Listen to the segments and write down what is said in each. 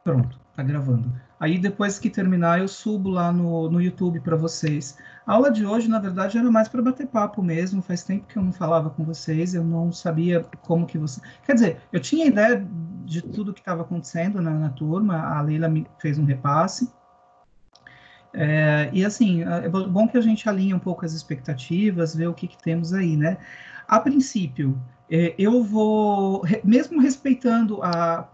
Pronto, tá gravando. Aí depois que terminar, eu subo lá no YouTube para vocês. A aula de hoje, na verdade, era mais para bater papo mesmo. Faz tempo que eu não falava com vocês, eu não sabia como que você. Quer dizer, eu tinha ideia de tudo que estava acontecendo na turma, a Leila me fez um repasse. E assim, é bom que a gente alinhe um pouco as expectativas, ver o que temos aí, né? A princípio, eu vou, mesmo respeitando,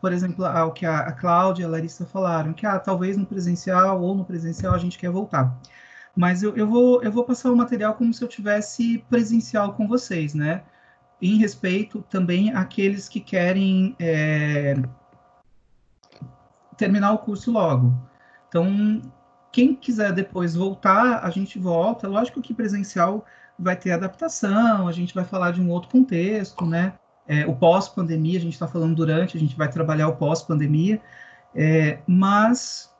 por exemplo, o que a Cláudia e a Larissa falaram, que talvez no presencial ou no presencial a gente quer voltar. Mas eu vou passar o material como se eu tivesse presencial com vocês, né? Em respeito também àqueles que querem terminar o curso logo. Então, quem quiser depois voltar, a gente volta. Lógico que presencial vai ter adaptação, a gente vai falar de um outro contexto, né? O pós-pandemia, a gente está falando durante, a gente vai trabalhar o pós-pandemia, mas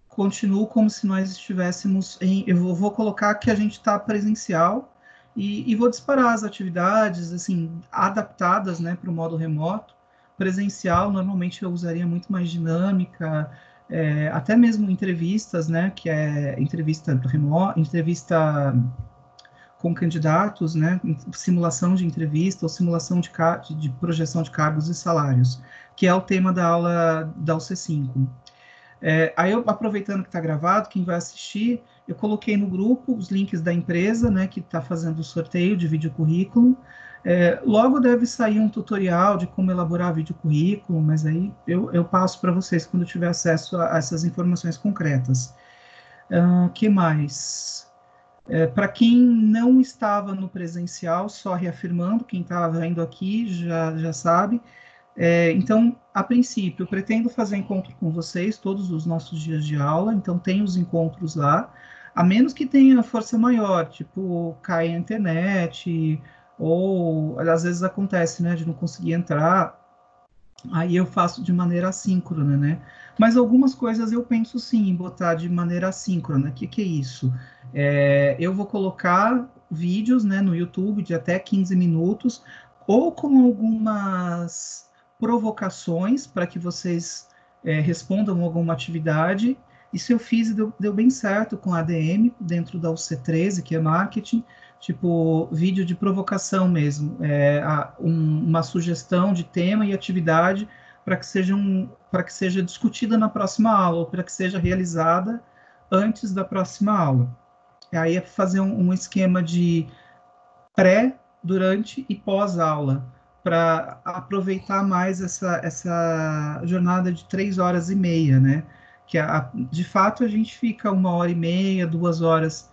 continuo como se nós estivéssemos em. Eu vou colocar que a gente está presencial e vou disparar as atividades, assim, adaptadas, né, para o modo remoto. Presencial, normalmente eu usaria muito mais dinâmica, até mesmo entrevistas, né, que é entrevista remota, entrevista com candidatos, né, simulação de entrevista ou simulação de projeção de cargos e salários, que é o tema da aula da UC5. Aí, aproveitando que está gravado, quem vai assistir, eu coloquei no grupo os links da empresa, né, que está fazendo o sorteio de vídeo currículo. Logo deve sair um tutorial de como elaborar vídeo currículo, mas aí eu passo para vocês quando tiver acesso a essas informações concretas. Que mais? Para quem não estava no presencial, só reafirmando, quem está vendo aqui já sabe, então, a princípio, eu pretendo fazer encontro com vocês todos os nossos dias de aula, então tem os encontros lá, a menos que tenha força maior, tipo, cai a internet, ou às vezes acontece, né, de não conseguir entrar, aí eu faço de maneira assíncrona, né? Mas algumas coisas eu penso sim em botar de maneira assíncrona. O que é isso? Eu vou colocar vídeos, né, no YouTube de até 15 minutos, ou com algumas provocações para que vocês respondam alguma atividade. Isso eu fiz e deu bem certo com a ADM, dentro da UC13, que é marketing, tipo vídeo de provocação mesmo, uma sugestão de tema e atividade para que seja discutida na próxima aula, ou para que seja realizada antes da próxima aula. E aí é fazer um esquema de pré, durante e pós-aula, para aproveitar mais essa jornada de 3 horas e meia, né? Que de fato a gente fica 1 hora e meia, 2 horas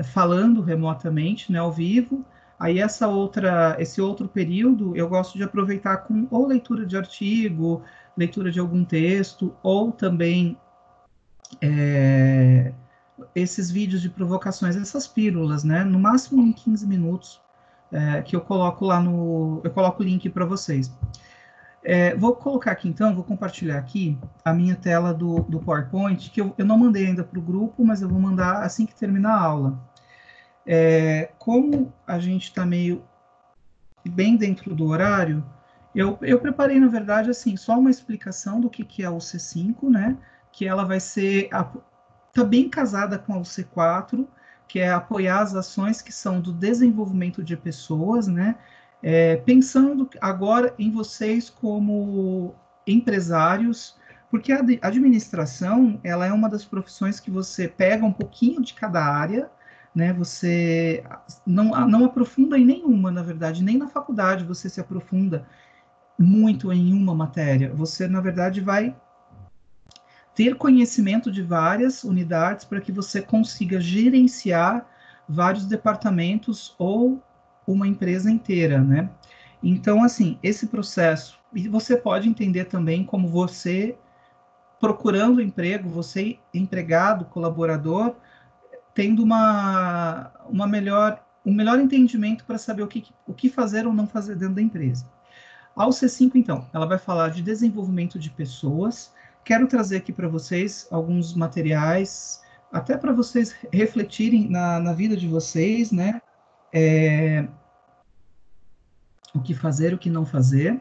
falando remotamente, né, ao vivo. Aí esse outro período eu gosto de aproveitar com ou leitura de artigo, leitura de algum texto, ou também é, esses vídeos de provocações, essas pílulas, né? No máximo em 15 minutos, que eu coloco lá no. Eu coloco o link para vocês. Vou colocar aqui então, vou compartilhar aqui a minha tela do PowerPoint, que eu não mandei ainda para o grupo, mas eu vou mandar assim que terminar a aula. Como a gente está meio bem dentro do horário, eu preparei, na verdade, assim, só uma explicação do que é o C5, né? Que ela vai ser está bem casada com o C4, que é apoiar as ações que são do desenvolvimento de pessoas, né? Pensando agora em vocês como empresários, porque a administração ela é uma das profissões que você pega um pouquinho de cada área, né? Você não aprofunda em nenhuma, na verdade, nem na faculdade você se aprofunda muito em uma matéria. Você, na verdade, vai ter conhecimento de várias unidades para que você consiga gerenciar vários departamentos ou uma empresa inteira, né? Então, assim, esse processo, e você pode entender também como você, procurando emprego, você empregado, colaborador, tendo um melhor entendimento para saber o que fazer ou não fazer dentro da empresa. A UC5, então, ela vai falar de desenvolvimento de pessoas. Quero trazer aqui para vocês alguns materiais, até para vocês refletirem na vida de vocês, né? O que fazer, o que não fazer.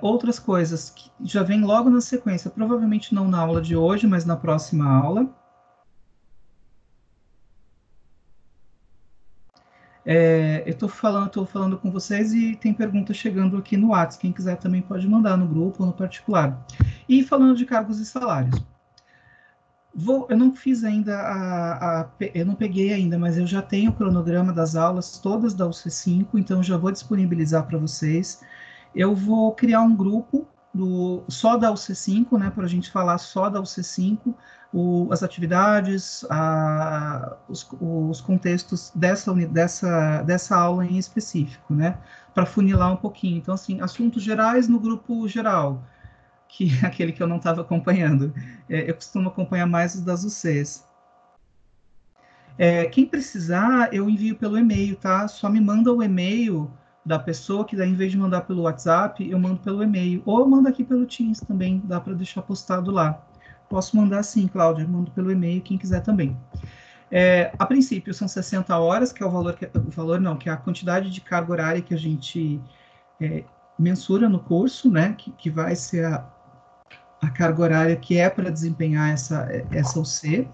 Outras coisas que já vem logo na sequência, provavelmente não na aula de hoje, mas na próxima aula. Eu estou falando com vocês e tem pergunta chegando aqui no WhatsApp. Quem quiser também pode mandar no grupo ou no particular. E falando de cargos e salários. Eu não fiz ainda eu não peguei ainda, mas eu já tenho o cronograma das aulas todas da UC5, então já vou disponibilizar para vocês. Eu vou criar um grupo só da UC5, né, para a gente falar só da UC5, as atividades, os contextos dessa aula em específico, né, para funilar um pouquinho. Então, assim, assuntos gerais no grupo geral, que é aquele que eu não estava acompanhando. Eu costumo acompanhar mais os das UCs. Quem precisar, eu envio pelo e-mail, tá? Só me manda o e-mail da pessoa, que daí, em vez de mandar pelo WhatsApp, eu mando pelo e-mail. Ou eu mando aqui pelo Teams também, dá para deixar postado lá. Posso mandar sim, Cláudia, mando pelo e-mail, quem quiser também. A princípio, são 60 horas, que é que é a quantidade de carga horária que a gente mensura no curso, né? Que vai ser a carga horária que é para desempenhar essa UC.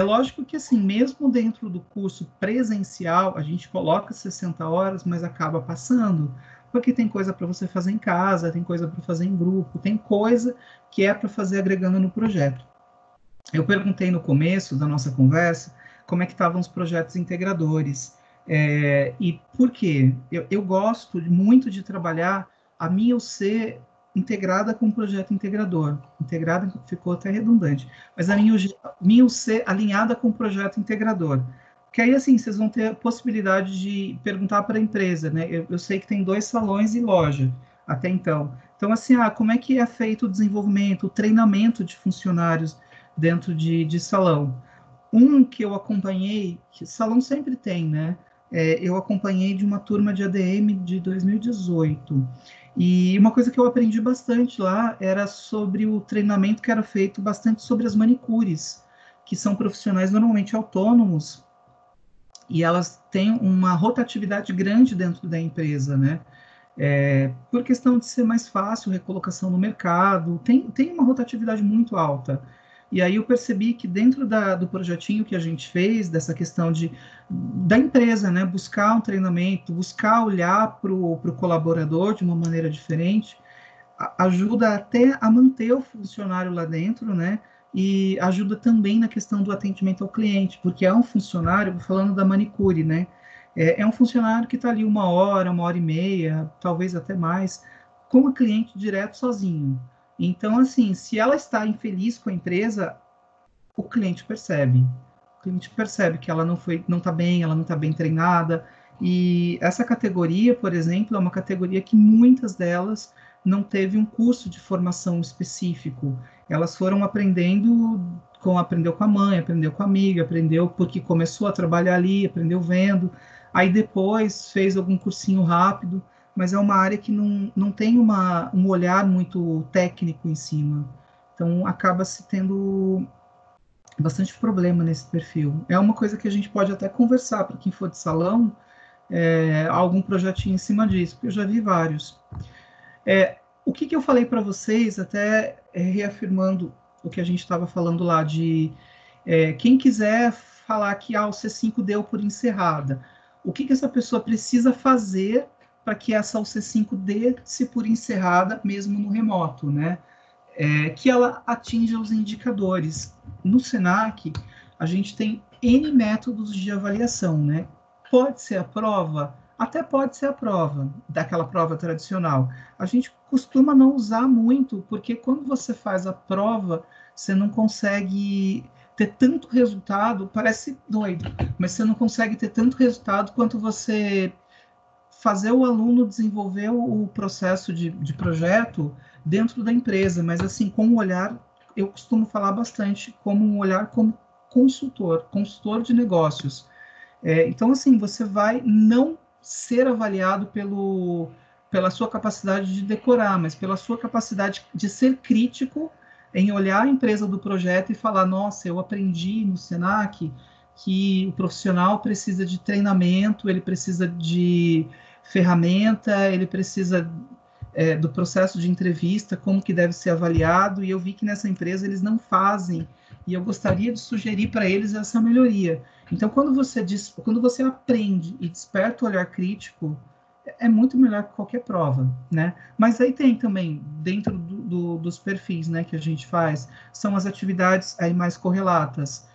Lógico que, assim, mesmo dentro do curso presencial, a gente coloca 60 horas, mas acaba passando, porque tem coisa para você fazer em casa, tem coisa para fazer em grupo, tem coisa que é para fazer agregando no projeto. Eu perguntei no começo da nossa conversa como é que estavam os projetos integradores. E por quê? Eu gosto muito de trabalhar a minha UC integrada com o projeto integrador. Integrada ficou até redundante, mas a minha UC alinhada com o projeto integrador. Que aí, assim, vocês vão ter a possibilidade de perguntar para a empresa, né? Eu sei que tem 2 salões e loja, até então. Então, assim, como é que é feito o desenvolvimento, o treinamento de funcionários dentro de salão? Um que eu acompanhei, que salão sempre tem, né? Eu acompanhei de uma turma de ADM de 2018. E uma coisa que eu aprendi bastante lá era sobre o treinamento que era feito bastante sobre as manicures, que são profissionais normalmente autônomos, e elas têm uma rotatividade grande dentro da empresa, né? Por questão de ser mais fácil, recolocação no mercado, tem uma rotatividade muito alta. E aí eu percebi que dentro do projetinho que a gente fez, dessa questão da empresa, né, buscar um treinamento, buscar olhar para o colaborador de uma maneira diferente, ajuda até a manter o funcionário lá dentro, né, e ajuda também na questão do atendimento ao cliente, porque é um funcionário, falando da manicure, né, é um funcionário que está ali 1 hora e meia, talvez até mais, com o cliente direto sozinho. Então, assim, se ela está infeliz com a empresa, o cliente percebe. O cliente percebe que ela não está bem, ela não está bem treinada. E essa categoria, por exemplo, é uma categoria que muitas delas não teve um curso de formação específico. Elas foram aprendeu com a mãe, aprendeu com a amiga, aprendeu porque começou a trabalhar ali, aprendeu vendo, aí depois fez algum cursinho rápido, mas é uma área que não tem um olhar muito técnico em cima. Então, acaba se tendo bastante problema nesse perfil. É uma coisa que a gente pode até conversar para quem for de salão, algum projetinho em cima disso, porque eu já vi vários. O que eu falei para vocês, até reafirmando o que a gente estava falando lá, de quem quiser falar que o C5 deu por encerrada, o que essa pessoa precisa fazer para que essa UC5 dê-se por encerrada, mesmo no remoto, né? Que ela atinja os indicadores. No SENAC, a gente tem N métodos de avaliação, né? Pode ser a prova, até pode ser a prova, daquela prova tradicional. A gente costuma não usar muito, porque quando você faz a prova, você não consegue ter tanto resultado, parece doido, mas você não consegue ter tanto resultado quanto você fazer o aluno desenvolver o processo de projeto dentro da empresa, mas assim, com um olhar, eu costumo falar bastante como um olhar como consultor de negócios. Então, assim, você vai não ser avaliado pela sua capacidade de decorar, mas pela sua capacidade de ser crítico em olhar a empresa do projeto e falar, nossa, eu aprendi no Senac que o profissional precisa de treinamento, ele precisa de ferramenta, ele precisa do processo de entrevista, como que deve ser avaliado, e eu vi que nessa empresa eles não fazem, e eu gostaria de sugerir para eles essa melhoria. Então, quando você aprende e desperta o olhar crítico, é muito melhor que qualquer prova, né? Mas aí tem também, dentro dos perfis, né, que a gente faz, são as atividades aí mais correlatas,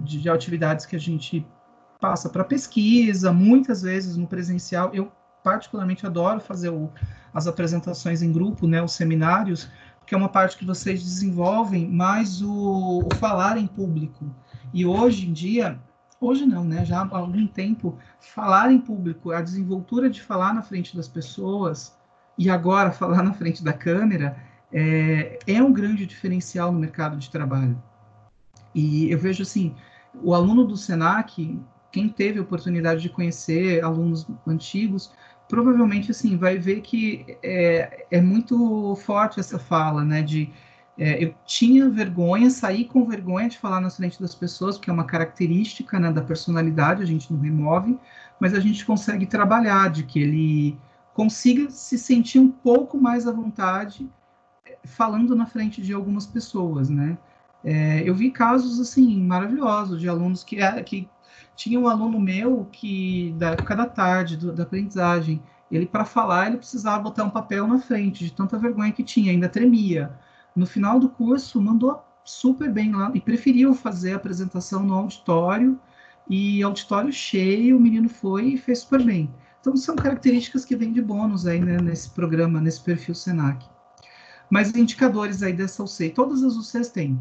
de atividades que a gente passa para pesquisa, muitas vezes no presencial. Eu particularmente adoro fazer as apresentações em grupo, né, os seminários, porque é uma parte que vocês desenvolvem mais o falar em público. E hoje em dia, hoje não, né, já há algum tempo, falar em público, a desenvoltura de falar na frente das pessoas, e agora falar na frente da câmera, é um grande diferencial no mercado de trabalho. E eu vejo assim, o aluno do Senac, quem teve a oportunidade de conhecer alunos antigos, provavelmente assim vai ver que é muito forte essa fala, né? Eu tinha vergonha, saí com vergonha de falar na frente das pessoas, porque é uma característica, né, da personalidade, a gente não remove, mas a gente consegue trabalhar de que ele consiga se sentir um pouco mais à vontade falando na frente de algumas pessoas, né? Eu vi casos assim maravilhosos de alunos que tinha um aluno meu que da época da tarde da aprendizagem, ele para falar ele precisava botar um papel na frente de tanta vergonha que tinha, ainda tremia. No final do curso mandou super bem lá e preferiu fazer a apresentação no auditório, e auditório cheio, o menino foi e fez super bem. Então são características que vêm de bônus aí, né, nesse programa, nesse perfil Senac. Mas indicadores aí dessa UC, todas as UCs têm,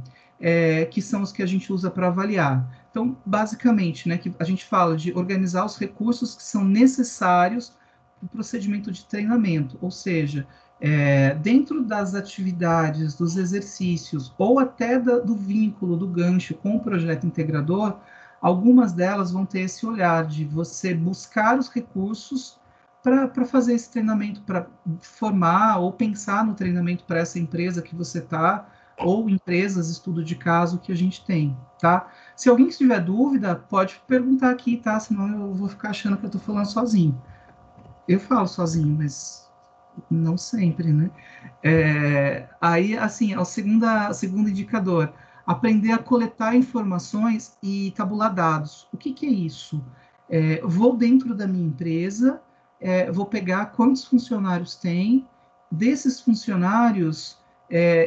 que são os que a gente usa para avaliar. Então, basicamente, né, que a gente fala de organizar os recursos que são necessários para o procedimento de treinamento, ou seja, dentro das atividades, dos exercícios, ou até do vínculo, do gancho com o projeto integrador, algumas delas vão ter esse olhar de você buscar os recursos para fazer esse treinamento, para formar ou pensar no treinamento para essa empresa que você está, ou empresas, estudo de caso que a gente tem, tá? Se alguém tiver dúvida, pode perguntar aqui, tá? Senão eu vou ficar achando que eu estou falando sozinho. Eu falo sozinho, mas não sempre, né? Aí, assim, o segundo indicador, aprender a coletar informações e tabular dados. O que é isso? Vou dentro da minha empresa, vou pegar quantos funcionários tem, desses funcionários,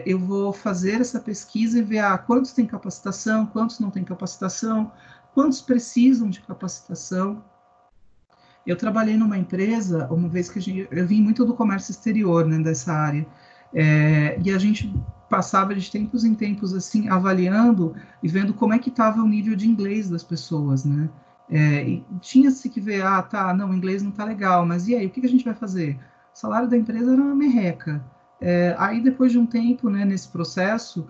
eu vou fazer essa pesquisa e ver quantos têm capacitação, quantos não têm capacitação, quantos precisam de capacitação. Eu trabalhei numa empresa, uma vez que eu vim muito do comércio exterior, né, dessa área, e a gente passava de tempos em tempos, assim, avaliando e vendo como é que estava o nível de inglês das pessoas, né? E tinha-se que ver, não, o inglês não está legal, mas e aí, o que a gente vai fazer? O salário da empresa era uma merreca. Aí, depois de um tempo, né, nesse processo,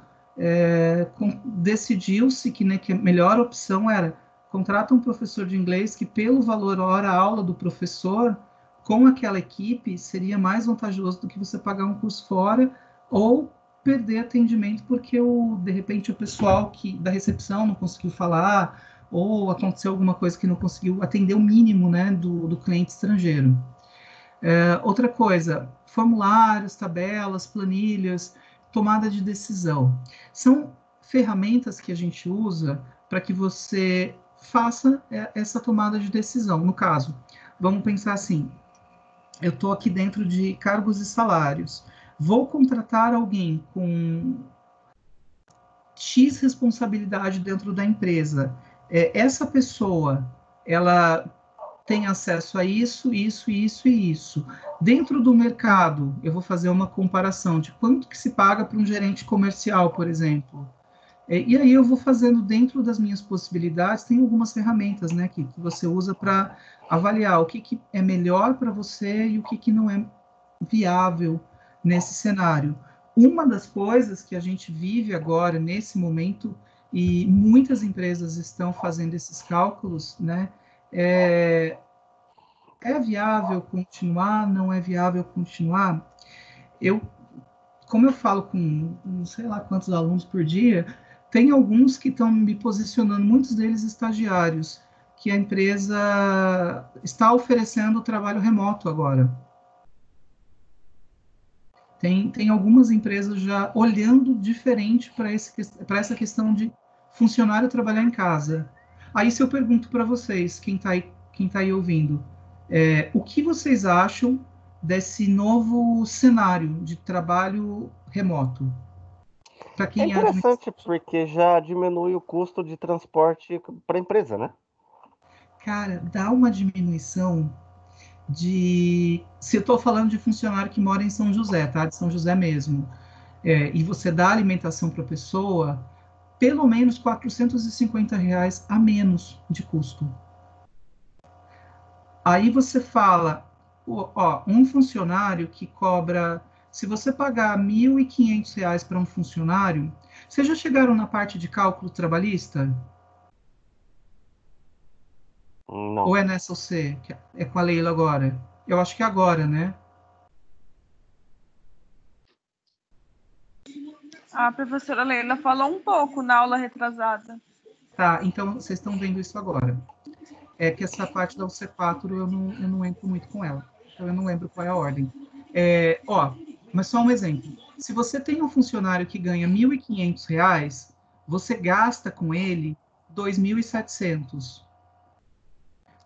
decidiu-se que a melhor opção era contrata um professor de inglês que, pelo valor hora-aula do professor, com aquela equipe, seria mais vantajoso do que você pagar um curso fora ou perder atendimento porque, de repente, o pessoal da recepção não conseguiu falar ou aconteceu alguma coisa que não conseguiu atender o mínimo, né, do cliente estrangeiro. Outra coisa, formulários, tabelas, planilhas, tomada de decisão. São ferramentas que a gente usa para que você faça essa tomada de decisão. No caso, vamos pensar assim, eu estou aqui dentro de cargos e salários, vou contratar alguém com X responsabilidade dentro da empresa. Essa pessoa, ela tem acesso a isso, isso, isso e isso. Dentro do mercado, eu vou fazer uma comparação de quanto que se paga para um gerente comercial, por exemplo. E aí eu vou fazendo dentro das minhas possibilidades, tem algumas ferramentas, né, que você usa para avaliar o que é melhor para você e o que não é viável nesse cenário. Uma das coisas que a gente vive agora, nesse momento, e muitas empresas estão fazendo esses cálculos, né, é viável continuar, não é viável continuar? Eu, como eu falo com não sei lá quantos alunos por dia, tem alguns que estão me posicionando, muitos deles estagiários, que a empresa está oferecendo trabalho remoto agora. Tem algumas empresas já olhando diferente para essa questão de funcionário trabalhar em casa. Aí, se eu pergunto para vocês, quem tá aí ouvindo, o que vocês acham desse novo cenário de trabalho remoto? Para É quem é administrador? interessante porque já diminui o custo de transporte para a empresa, né? Cara, dá uma diminuição de. Se eu estou falando de funcionário que mora em São José, tá? De São José mesmo, e você dá alimentação para a pessoa, pelo menos R$ 450 a menos de custo. Aí você fala, ó, um funcionário que cobra, se você pagar R$ 1.500 para um funcionário, vocês já chegaram na parte de cálculo trabalhista? Ou Não. é nessa você, que é com a Leila agora? Eu acho que é agora, né? A professora Leila falou um pouco na aula retrasada. Tá, então vocês estão vendo isso agora. É que essa parte da UC4 eu não entro muito com ela. Então eu não lembro qual é a ordem. Ó, mas só um exemplo. Se você tem um funcionário que ganha R$ 1.500, você gasta com ele 2.700.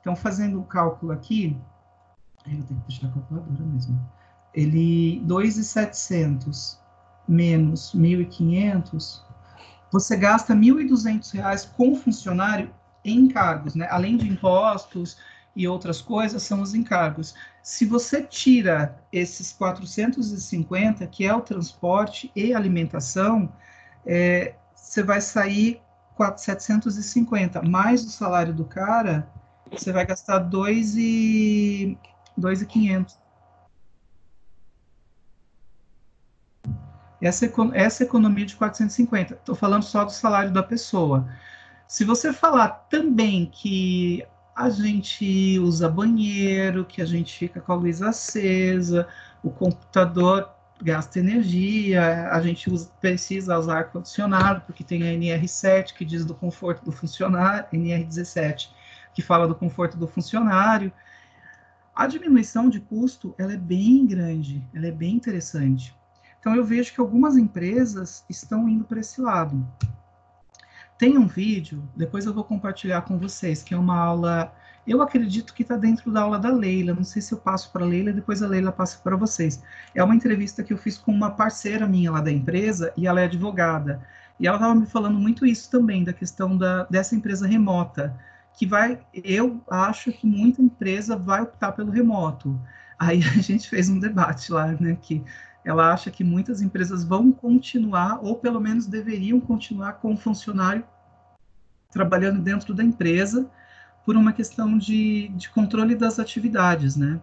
Então, fazendo o cálculo aqui, eu tenho que puxar a calculadora mesmo. 2.700 menos 1.500, você gasta R$ 1.200 com o funcionário em encargos, né? Além de impostos e outras coisas, são os encargos. Se você tira esses 450, que é o transporte e alimentação, você vai sair 750, mais o salário do cara, você vai gastar 2.500. Essa economia de 450, estou falando só do salário da pessoa. Se você falar também que a gente usa banheiro, que a gente fica com a luz acesa, o computador gasta energia, a gente precisa usar ar-condicionado, porque tem a NR7 que diz do conforto do funcionário, NR17 que fala do conforto do funcionário. A diminuição de custo, ela é bem grande, ela é bem interessante. Então, eu vejo que algumas empresas estão indo para esse lado. Tem um vídeo, depois eu vou compartilhar com vocês, que é uma aula, eu acredito que está dentro da aula da Leila, não sei se eu passo para a Leila, depois a Leila passa para vocês. É uma entrevista que eu fiz com uma parceira minha lá da empresa, e ela é advogada. E ela estava me falando muito isso também, da questão dessa empresa remota, que eu acho que muita empresa vai optar pelo remoto. Aí a gente fez um debate lá, né, que ela acha que muitas empresas vão continuar, ou pelo menos deveriam continuar com o funcionário trabalhando dentro da empresa por uma questão de controle das atividades, né?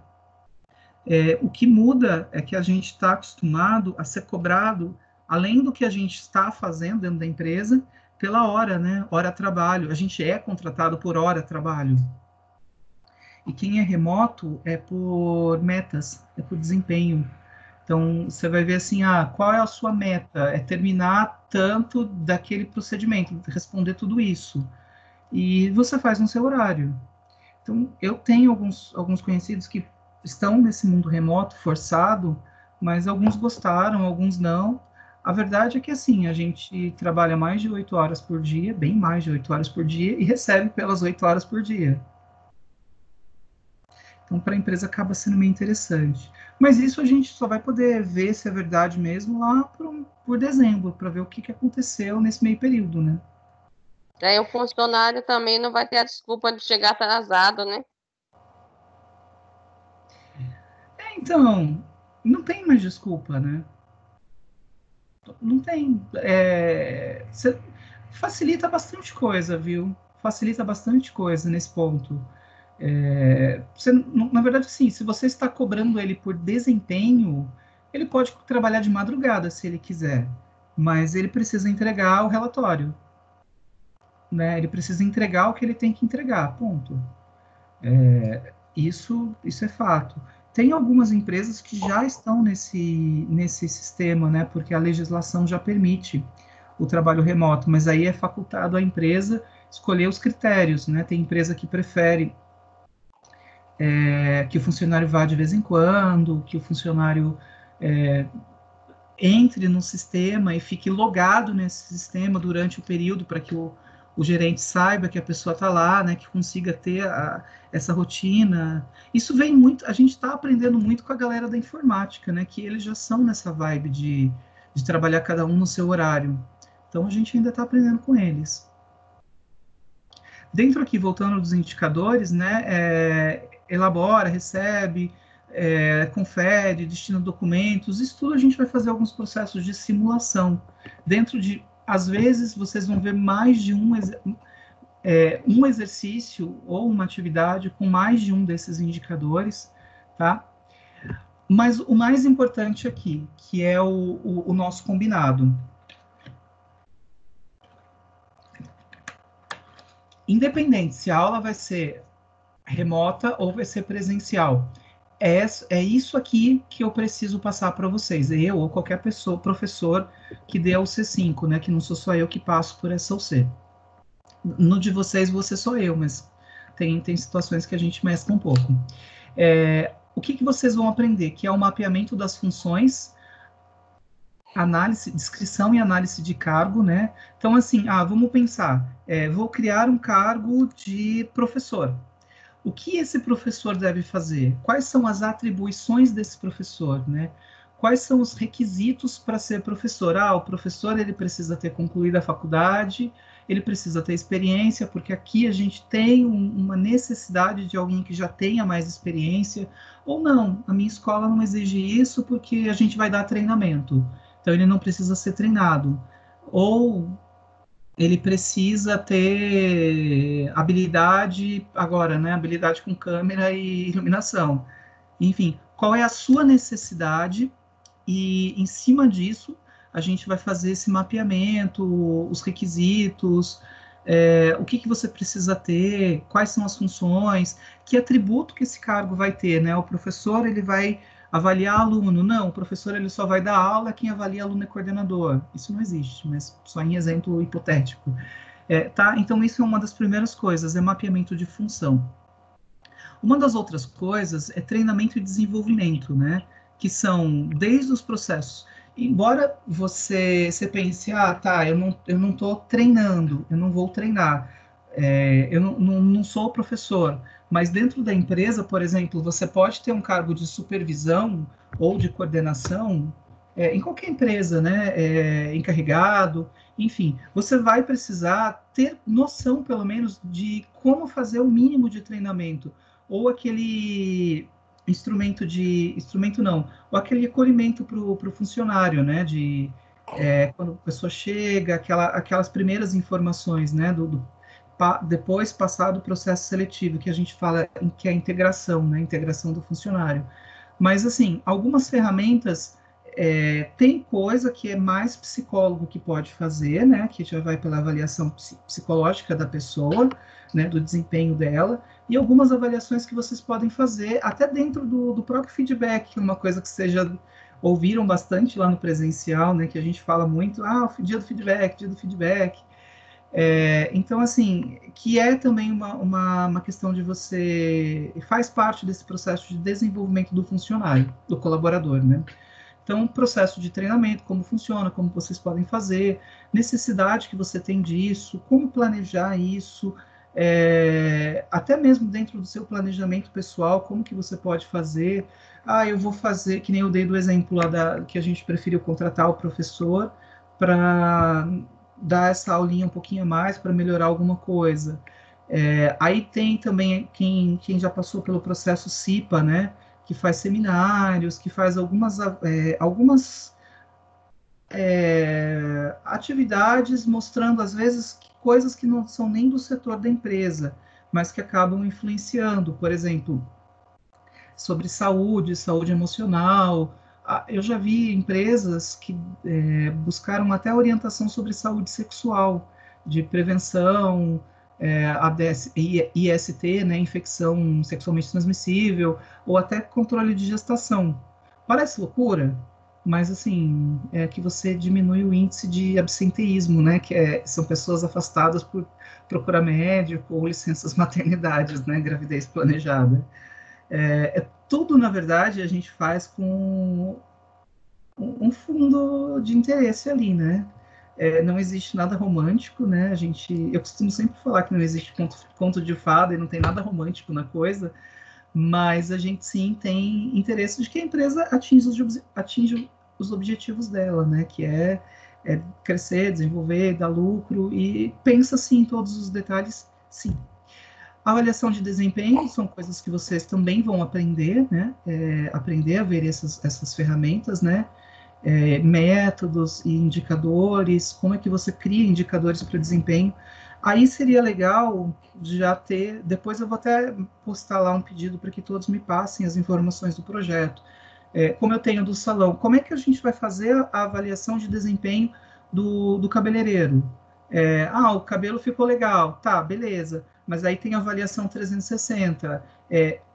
O que muda é que a gente está acostumado a ser cobrado, além do que a gente está fazendo dentro da empresa, pela hora, né? Hora trabalho. A gente é contratado por hora trabalho. E quem é remoto é por metas, é por desempenho. Então, você vai ver assim, qual é a sua meta? É terminar tanto daquele procedimento, responder tudo isso. E você faz no seu horário. Então, eu tenho alguns conhecidos que estão nesse mundo remoto, forçado, mas alguns gostaram, alguns não. A verdade é que, assim, a gente trabalha mais de 8 horas por dia, bem mais de 8 horas por dia, e recebe pelas 8 horas por dia. Então, para a empresa acaba sendo meio interessante. Mas isso a gente só vai poder ver se é verdade mesmo lá por dezembro, para ver o que aconteceu nesse meio período, né? Aí o funcionário também não vai ter a desculpa de chegar atrasado, né? Então, não tem mais desculpa, né? Não tem. Facilita bastante coisa, viu? Facilita bastante coisa nesse ponto. Na verdade, sim, se você está cobrando ele por desempenho, ele pode trabalhar de madrugada se ele quiser, mas ele precisa entregar o relatório, né? Ele precisa entregar o que ele tem que entregar, ponto. Isso é fato. Tem algumas empresas que já estão nesse sistema, né? Porque a legislação já permite o trabalho remoto, mas aí é facultado à empresa escolher os critérios, né? Tem empresa que prefere que o funcionário vá de vez em quando, que o funcionário entre no sistema e fique logado nesse sistema durante o período para que o gerente saiba que a pessoa está lá, né, que consiga ter essa rotina. Isso vem muito, a gente está aprendendo muito com a galera da informática, né, que eles já são nessa vibe de trabalhar cada um no seu horário. Então a gente ainda está aprendendo com eles. Dentro aqui, voltando dos indicadores, né, elabora, recebe, confere, destina documentos, isso tudo a gente vai fazer alguns processos de simulação. Dentro de, às vezes, vocês vão ver mais de um exercício ou uma atividade com mais de um desses indicadores, tá? Mas o mais importante aqui, que é o nosso combinado. Independente se a aula vai ser remota ou vai ser presencial, é isso aqui que eu preciso passar para vocês, eu ou qualquer pessoa, professor que dê o C5, né, que não sou só eu que passo por essa UC. No de vocês, você sou eu, mas tem situações que a gente mescla um pouco. O que vocês vão aprender? Que é o mapeamento das funções, análise, descrição e análise de cargo, né? Então, assim, vamos pensar, vou criar um cargo de professor. O que esse professor deve fazer? Quais são as atribuições desse professor, né? Quais são os requisitos para ser professor? O professor ele precisa ter concluído a faculdade, ele precisa ter experiência, porque aqui a gente tem uma necessidade de alguém que já tenha mais experiência, ou não, a minha escola não exige isso porque a gente vai dar treinamento, então ele não precisa ser treinado. Ou ele precisa ter habilidade, agora, né, habilidade com câmera e iluminação. Enfim, qual é a sua necessidade e, em cima disso, a gente vai fazer esse mapeamento, os requisitos, o que você precisa ter, quais são as funções, que atributo que esse cargo vai ter, né? O professor, ele vai avaliar aluno. Não, o professor, ele só vai dar aula, quem avalia aluno é coordenador. Isso não existe, mas só em exemplo hipotético. Tá? Então, isso é uma das primeiras coisas, é mapeamento de função. Uma das outras coisas é treinamento e desenvolvimento, né? Que são desde os processos. Embora você pense, tá, eu não estou treinando, eu não vou treinar, eu não sou professor, mas dentro da empresa, por exemplo, você pode ter um cargo de supervisão ou de coordenação, em qualquer empresa, né? Encarregado, enfim, você vai precisar ter noção, pelo menos, de como fazer o mínimo de treinamento ou aquele instrumento não, ou aquele acolhimento para o funcionário, né, quando a pessoa chega, aquelas primeiras informações, né, depois passado o processo seletivo, que a gente fala que é a integração, né, integração do funcionário. Mas, assim, algumas ferramentas, tem coisa que é mais psicólogo que pode fazer, né, que já vai pela avaliação psicológica da pessoa, né, do desempenho dela, e algumas avaliações que vocês podem fazer até dentro do próprio feedback, uma coisa que vocês já ouviram bastante lá no presencial, né, que a gente fala muito, o dia do feedback. Então, assim, que é também uma questão de você, faz parte desse processo de desenvolvimento do funcionário, do colaborador, né? Então, processo de treinamento, como funciona, como vocês podem fazer, necessidade que você tem disso, como planejar isso, até mesmo dentro do seu planejamento pessoal, como que você pode fazer. Eu vou fazer, que nem eu dei do exemplo lá que a gente preferiu contratar o professor para dar essa aulinha um pouquinho a mais, para melhorar alguma coisa. Aí tem também quem já passou pelo processo CIPA, né? Que faz seminários, que faz algumas atividades mostrando, às vezes, coisas que não são nem do setor da empresa, mas que acabam influenciando, por exemplo, sobre saúde emocional. Eu já vi empresas que buscaram até orientação sobre saúde sexual, de prevenção, IST, né, infecção sexualmente transmissível, ou até controle de gestação. Parece loucura, mas assim, é que você diminui o índice de absenteísmo, né, que são pessoas afastadas por procurar médico ou licenças maternidades, né, gravidez planejada. Tudo, na verdade, a gente faz com um fundo de interesse ali, né? Não existe nada romântico, né? Eu costumo sempre falar que não existe conto de fada e não tem nada romântico na coisa, mas a gente sim tem interesse de que a empresa atinja os objetivos dela, né? Que é crescer, desenvolver, dar lucro, e pensa sim em todos os detalhes, sim. A avaliação de desempenho são coisas que vocês também vão aprender, né? Aprender a ver essas ferramentas, né? Métodos e indicadores, como é que você cria indicadores para desempenho. Aí seria legal já ter, depois eu vou até postar lá um pedido para que todos me passem as informações do projeto. Como eu tenho do salão, como é que a gente vai fazer a avaliação de desempenho do cabeleireiro? O cabelo ficou legal, tá, beleza, mas aí tem a avaliação 360.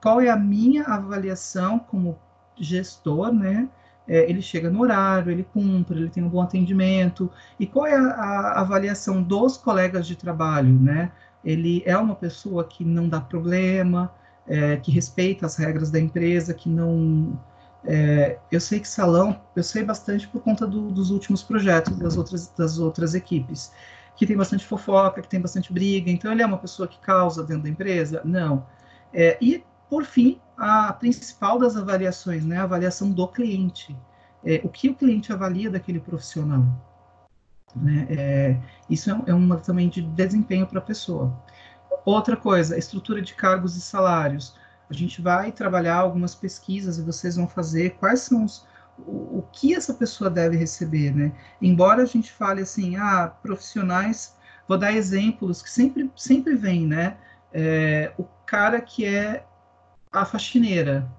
Qual é a minha avaliação como gestor, né? Ele chega no horário, ele cumpre, ele tem um bom atendimento. E qual é a avaliação dos colegas de trabalho, né? Ele é uma pessoa que não dá problema, que respeita as regras da empresa, que não... eu sei que salão, eu sei bastante por conta dos últimos projetos das outras equipes, que tem bastante fofoca, que tem bastante briga. Então, ele é uma pessoa que causa dentro da empresa? Não. E, por fim, a principal das avaliações, né, a avaliação do cliente. O que o cliente avalia daquele profissional? Né? Isso é uma também de desempenho para a pessoa. Outra coisa, estrutura de cargos e salários. A gente vai trabalhar algumas pesquisas e vocês vão fazer quais são o que essa pessoa deve receber, né? Embora a gente fale assim, profissionais, vou dar exemplos que sempre vem, né? O cara que é a faxineira.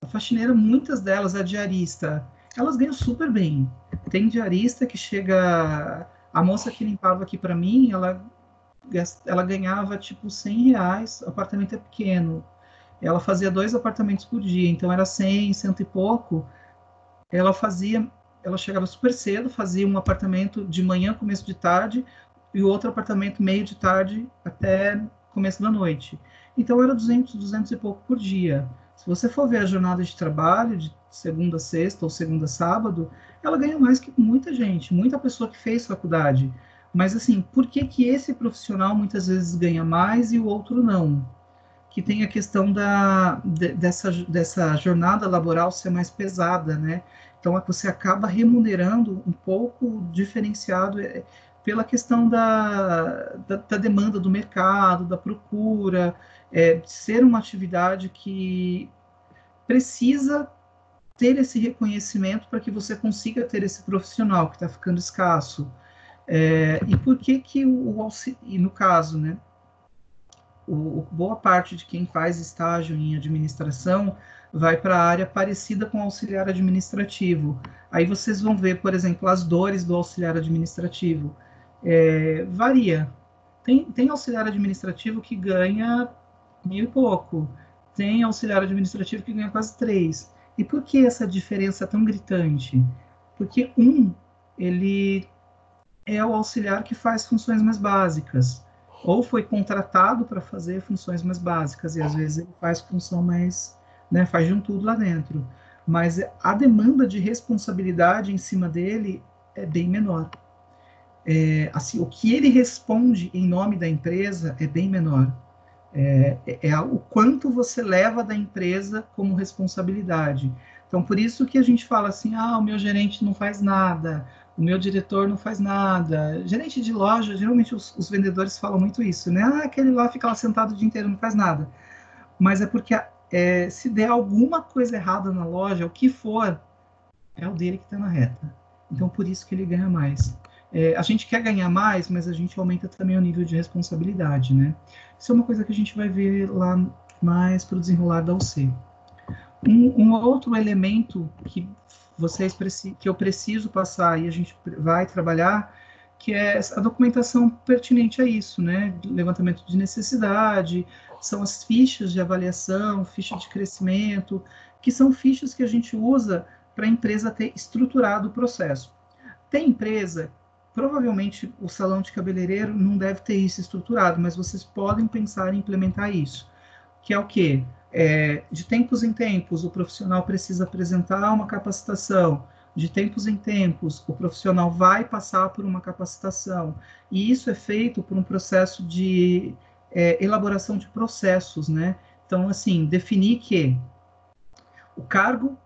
A faxineira, muitas delas, a diarista, elas ganham super bem. Tem diarista que chega... A moça que limpava aqui para mim, ela ganhava tipo R$ 100, o apartamento é pequeno. Ela fazia 2 apartamentos por dia, então era 100, cento e pouco. Ela chegava super cedo, fazia um apartamento de manhã, começo de tarde, e o outro apartamento meio de tarde até começo da noite. Então era 200 e pouco por dia. Se você for ver a jornada de trabalho, de segunda a sexta ou segunda a sábado, ela ganha mais que muita gente, muita pessoa que fez faculdade. Mas assim, por que esse profissional muitas vezes ganha mais e o outro não? Que tem a questão dessa jornada laboral ser mais pesada, né? Então, você acaba remunerando um pouco diferenciado pela questão da demanda do mercado, da procura, ser uma atividade que precisa ter esse reconhecimento para que você consiga ter esse profissional que está ficando escasso. E por que o auxílio, e no caso, né? Boa parte de quem faz estágio em administração vai para a área parecida com auxiliar administrativo. Aí vocês vão ver, por exemplo, as dores do auxiliar administrativo. Varia. Tem auxiliar administrativo que ganha 1.000 e pouco. Tem auxiliar administrativo que ganha quase 3. E por que essa diferença é tão gritante? Porque ele é o auxiliar que faz funções mais básicas, ou foi contratado para fazer funções mais básicas, e às vezes ele faz função mais, né, faz de um tudo lá dentro. Mas a demanda de responsabilidade em cima dele é bem menor. Assim, o que ele responde em nome da empresa é bem menor. O quanto você leva da empresa como responsabilidade. Então, por isso que a gente fala assim, o meu gerente não faz nada, o meu diretor não faz nada. Gerente de loja, geralmente os vendedores falam muito isso, né? Aquele lá fica lá sentado o dia inteiro, não faz nada. Mas é porque se der alguma coisa errada na loja, o que for, é o dele que está na reta. Então, por isso que ele ganha mais. A gente quer ganhar mais, mas a gente aumenta também o nível de responsabilidade, né? Isso é uma coisa que a gente vai ver lá mais para o desenrolar da UC. Um outro elemento que eu preciso passar e a gente vai trabalhar, que é a documentação pertinente a isso, né? Levantamento de necessidade, são as fichas de avaliação, ficha de crescimento, que são fichas que a gente usa para a empresa ter estruturado o processo. Tem empresa, provavelmente o salão de cabeleireiro não deve ter isso estruturado, mas vocês podem pensar em implementar isso, que é o quê? De tempos em tempos, o profissional precisa apresentar uma capacitação, de tempos em tempos, o profissional vai passar por uma capacitação, e isso é feito por um processo de elaboração de processos, né? Então, assim, definir que o cargo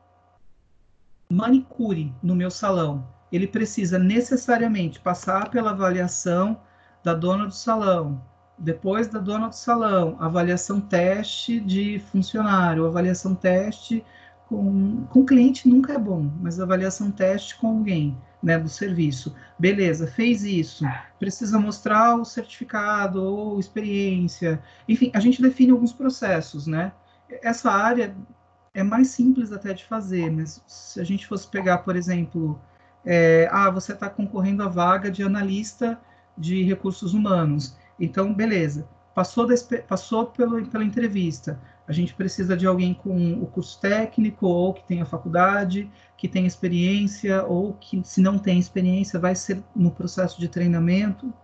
manicure no meu salão, ele precisa necessariamente passar pela avaliação da dona do salão, depois da dona do salão, avaliação teste de funcionário, avaliação teste com cliente nunca é bom, mas avaliação teste com alguém, né, do serviço. Beleza, fez isso, precisa mostrar o certificado ou experiência. Enfim, a gente define alguns processos, né? Essa área é mais simples até de fazer, mas se a gente fosse pegar, por exemplo, você está concorrendo à vaga de analista de recursos humanos. Então, beleza, passou pela entrevista. A gente precisa de alguém com o curso técnico, ou que tenha faculdade, que tenha experiência, ou que, se não tem experiência, vai ser no processo de treinamento.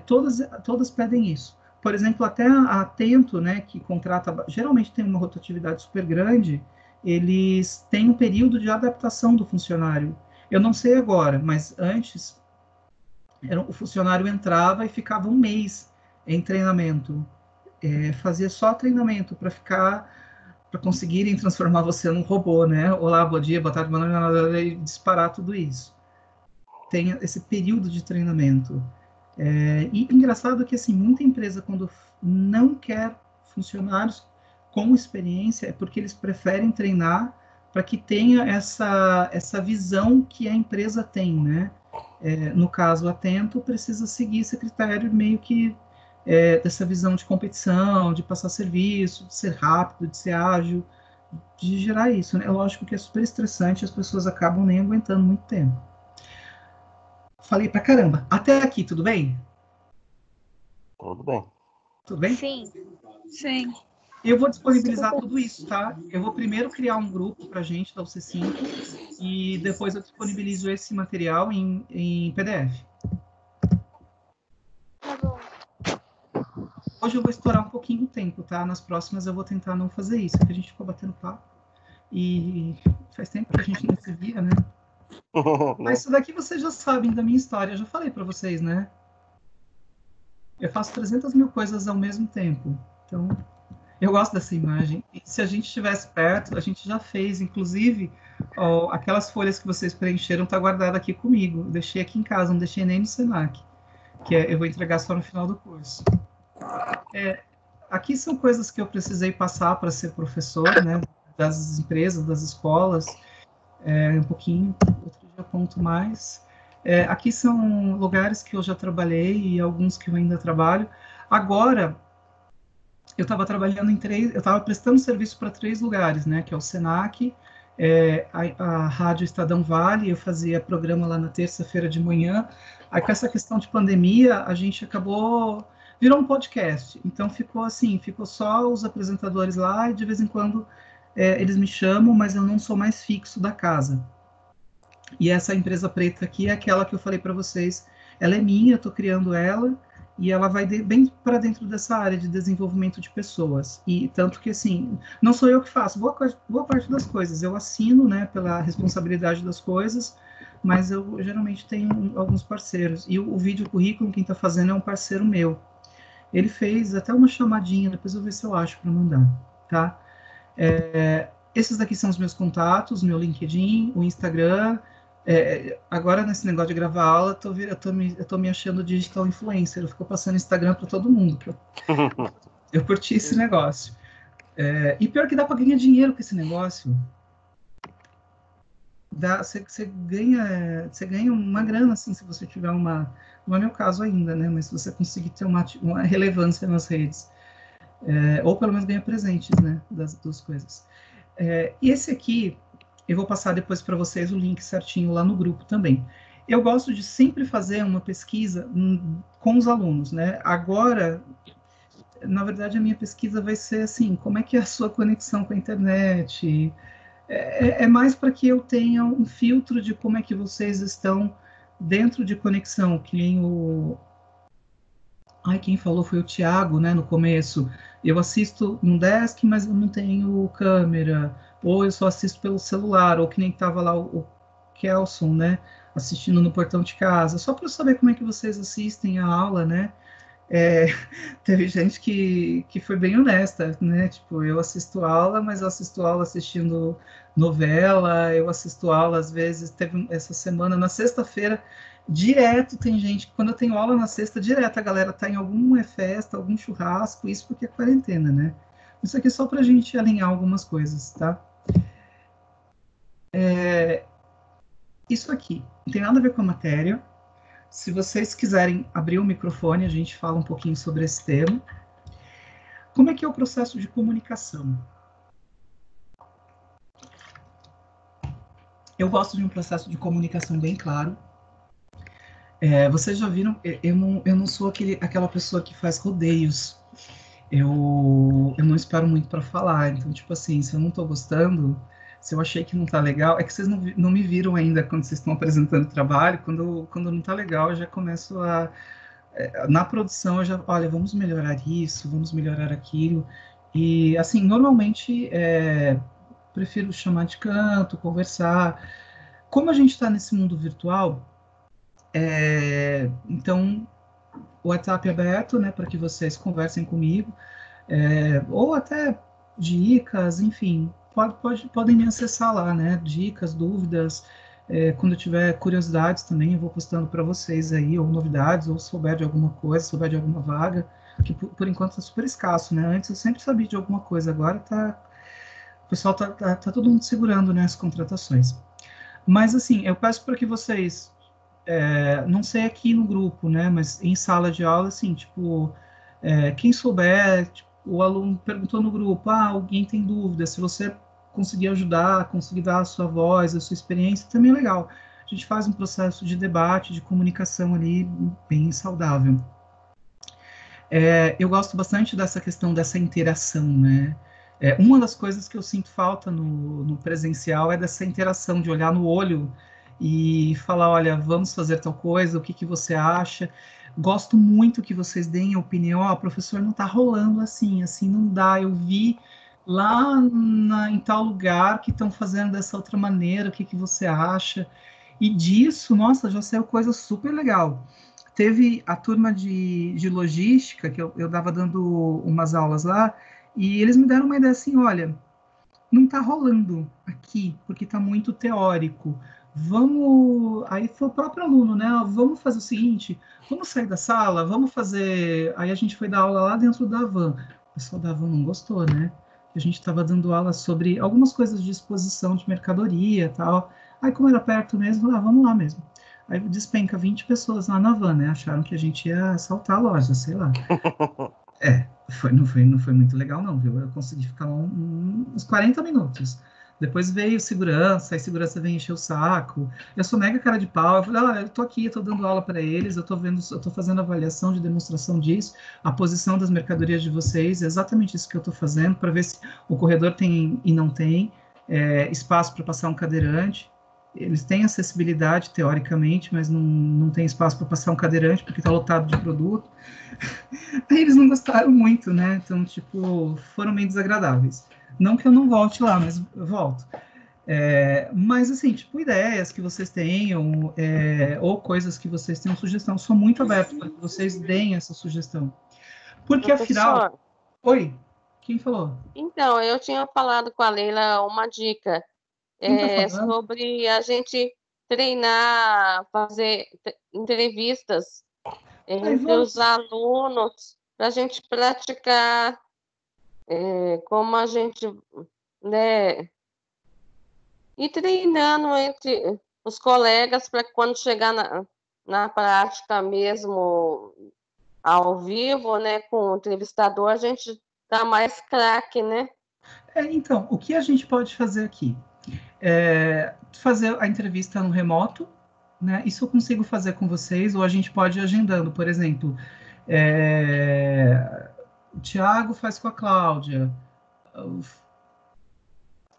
Todas pedem isso. Por exemplo, até a Atento, né, que contrata, geralmente tem uma rotatividade super grande, eles têm um período de adaptação do funcionário. Eu não sei agora, mas antes, o funcionário entrava e ficava um mês em treinamento. Fazia só treinamento para conseguirem transformar você num robô, né? Olá, bom dia, boa tarde, boa noite, e disparar tudo isso. Tem esse período de treinamento. E engraçado que, assim, muita empresa, quando não quer funcionários com experiência, é porque eles preferem treinar para que tenha essa visão que a empresa tem, né? No caso, Atento precisa seguir esse critério meio que dessa visão de competição, de passar serviço, de ser rápido, de ser ágil, de gerar isso, né? É lógico que é super estressante, as pessoas acabam nem aguentando muito tempo. Falei pra caramba. Até aqui, tudo bem? Tudo bem. Tudo bem? Sim. Sim. Eu vou disponibilizar tudo isso, tá? Eu vou primeiro criar um grupo pra gente da UC5 e depois eu disponibilizo esse material em PDF. Tá bom. Hoje eu vou estourar um pouquinho o tempo, tá? Nas próximas eu vou tentar não fazer isso, porque a gente ficou batendo papo. E faz tempo que a gente não se via, né? Mas isso daqui vocês já sabem da minha história, eu já falei para vocês, né? Eu faço 300 mil coisas ao mesmo tempo. Então, eu gosto dessa imagem. E se a gente estivesse perto, a gente já fez, inclusive, aquelas folhas que vocês preencheram tá guardada aqui comigo. Eu deixei aqui em casa, não deixei nem no Senac, que eu vou entregar só no final do curso. Aqui são coisas que eu precisei passar para ser professor, né? Das empresas, das escolas, um pouquinho, outro dia eu conto mais. Aqui são lugares que eu já trabalhei e alguns que eu ainda trabalho. Agora, eu estava trabalhando eu estava prestando serviço para 3 lugares, né? Que é o Senac, a Rádio Estadão Vale, eu fazia programa lá na terça-feira de manhã. Aí, com essa questão de pandemia, a gente virou um podcast. Então, ficou só os apresentadores lá e, de vez em quando, eles me chamam, mas eu não sou mais fixo da casa. E essa empresa preta aqui é aquela que eu falei para vocês. Ela é minha, eu estou criando ela, e ela vai bem para dentro dessa área de desenvolvimento de pessoas. E tanto que, assim, não sou eu que faço boa parte das coisas. Eu assino, né, pela responsabilidade das coisas, mas eu geralmente tenho alguns parceiros. E o vídeo currículo, quem está fazendo é um parceiro meu. Ele fez até uma chamadinha, depois eu vou ver se eu acho para mandar, tá? Esses daqui são os meus contatos, meu LinkedIn, o Instagram. Agora, nesse negócio de gravar aula, eu tô me achando digital influencer. Eu fico passando Instagram para todo mundo. Eu curti esse negócio. E pior que dá para ganhar dinheiro com esse negócio. Você ganha uma grana, assim, se você tiver uma... Não é meu caso ainda, né? Mas se você conseguir ter uma relevância nas redes. Ou pelo menos ganha presentes, né? Das duas coisas. E esse aqui, eu vou passar depois para vocês o link certinho lá no grupo também. Eu gosto de sempre fazer uma pesquisa com os alunos, né? Agora, na verdade, a minha pesquisa vai ser assim, como é que é a sua conexão com a internet? É mais para que eu tenha um filtro de como é que vocês estão dentro de conexão, que nem quem falou foi o Thiago, né, no começo. Eu assisto no desk, mas eu não tenho câmera, ou eu só assisto pelo celular, ou que nem estava lá Kelson, né? Assistindo no portão de casa, só para eu saber como é que vocês assistem a aula, né? É, teve gente que foi bem honesta, né? Tipo, eu assisto aula, mas eu assisto aula assistindo novela, eu assisto aula, às vezes, teve essa semana, na sexta-feira, direto tem gente, quando eu tenho aula na sexta, direto a galera tá em alguma festa, algum churrasco, isso porque é quarentena, né? Isso aqui é só pra gente alinhar algumas coisas, tá? Isso aqui não tem nada a ver com a matéria. Se vocês quiserem abrir o microfone, a gente fala um pouquinho sobre esse tema. Como é que é o processo de comunicação? Eu gosto de um processo de comunicação bem claro. Vocês já viram, eu não sou aquela pessoa que faz rodeios. Eu não espero muito para falar. Então, tipo assim, se eu não estou gostando, se eu achei que não está legal, é que vocês não me viram ainda quando vocês estão apresentando o trabalho. Quando não está legal, eu já começo a... Na produção, eu já, olha, vamos melhorar isso, vamos melhorar aquilo. E, assim, normalmente, prefiro chamar de canto, conversar. Como a gente está nesse mundo virtual, então, o WhatsApp é aberto, né, para que vocês conversem comigo, ou até dicas, enfim, podem me acessar lá, né, dicas, dúvidas, quando eu tiver curiosidades também, eu vou postando para vocês aí, ou novidades, ou souber de alguma coisa, souber de alguma vaga, que por enquanto está super escasso, né, antes eu sempre sabia de alguma coisa, agora o pessoal tá todo mundo segurando, né, as contratações. Mas, assim, eu peço para que vocês não sei aqui no grupo, né, mas em sala de aula, assim, tipo, quem souber, tipo, o aluno perguntou no grupo, alguém tem dúvida, se você conseguir ajudar, conseguir dar a sua voz, a sua experiência, também é legal. A gente faz um processo de debate, de comunicação ali, bem saudável. Eu gosto bastante dessa questão dessa interação, né, uma das coisas que eu sinto falta no presencial é dessa interação, de olhar no olho e falar, olha, vamos fazer tal coisa, o que, que você acha? Gosto muito que vocês deem a opinião, professor, não está rolando assim não dá, eu vi lá em tal lugar que estão fazendo dessa outra maneira, o que, que você acha? E disso, nossa, já saiu coisa super legal. Teve a turma de logística, que eu dava dando umas aulas lá, e eles me deram uma ideia assim, olha, não está rolando aqui, porque está muito teórico. Vamos, aí foi o próprio aluno, né? Vamos fazer o seguinte, vamos sair da sala, vamos fazer. Aí a gente foi dar aula lá dentro da van. O pessoal da van não gostou, né? A gente estava dando aula sobre algumas coisas de exposição de mercadoria e tal. Aí, como era perto mesmo, vamos lá mesmo. Aí despenca 20 pessoas lá na van, né? Acharam que a gente ia assaltar a loja, sei lá. Não foi muito legal, não, viu? Eu consegui ficar uns 40 minutos. Depois veio segurança, aí segurança vem encher o saco. Eu sou mega cara de pau. Eu falei, eu tô aqui, eu tô dando aula para eles, eu tô fazendo avaliação de demonstração disso, a posição das mercadorias de vocês, é exatamente isso que eu tô fazendo, para ver se o corredor tem e não tem espaço para passar um cadeirante. Eles têm acessibilidade, teoricamente, mas não tem espaço para passar um cadeirante, porque está lotado de produto. Aí eles não gostaram muito, né? Então, tipo, foram meio desagradáveis. Não que eu não volte lá, mas eu volto. Mas, assim, tipo, ideias que vocês tenham, ou coisas que vocês tenham sugestão, sou muito aberto para que vocês deem essa sugestão. Porque, afinal... Professor, Oi, quem falou? então, eu tinha falado com a Leila uma dica Quem tá falando? sobre a gente treinar, fazer entrevistas Aí, entre vamos. os alunos, para a gente praticar como a gente, né, ir treinando entre os colegas para quando chegar na prática mesmo, ao vivo, né, com o entrevistador, a gente tá mais craque, né? Então, o que a gente pode fazer aqui? Fazer a entrevista no remoto, né? Isso eu consigo fazer com vocês, ou a gente pode ir agendando, por exemplo, o Tiago faz com a Cláudia,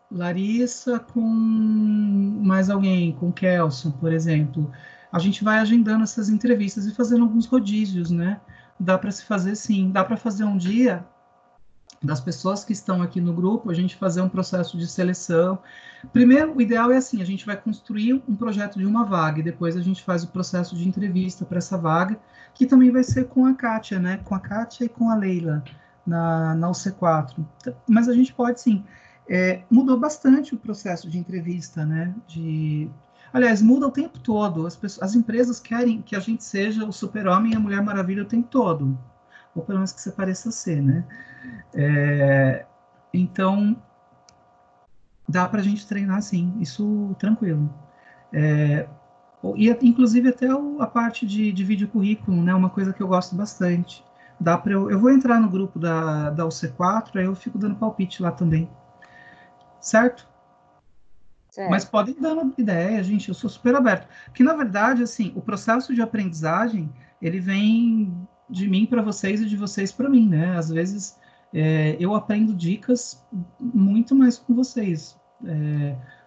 Larissa com mais alguém, com o Kelson, por exemplo. A gente vai agendando essas entrevistas e fazendo alguns rodízios, né? Dá para se fazer sim, dá para fazer um dia das pessoas que estão aqui no grupo, a gente fazer um processo de seleção. Primeiro, o ideal é assim, a gente vai construir um projeto de uma vaga, e depois a gente faz o processo de entrevista para essa vaga, que também vai ser com a Kátia, né? Com a Kátia e com a Leila, na UC4. Mas a gente pode, sim. Mudou bastante o processo de entrevista, né? Aliás, muda o tempo todo. As empresas querem que a gente seja o super-homem e a Mulher Maravilha o tempo todo. Ou pelo menos que você pareça ser, né? Então, dá para a gente treinar, sim, isso tranquilo. E, inclusive, até a parte de vídeo currículo, né? Uma coisa que eu gosto bastante. Dá para eu vou entrar no grupo da UC4, aí eu fico dando palpite lá também. Certo? Mas podem dar uma ideia, gente, eu sou super aberto. Porque, na verdade, assim, o processo de aprendizagem, ele vem de mim para vocês e de vocês para mim, né? Às vezes, eu aprendo dicas muito mais com vocês.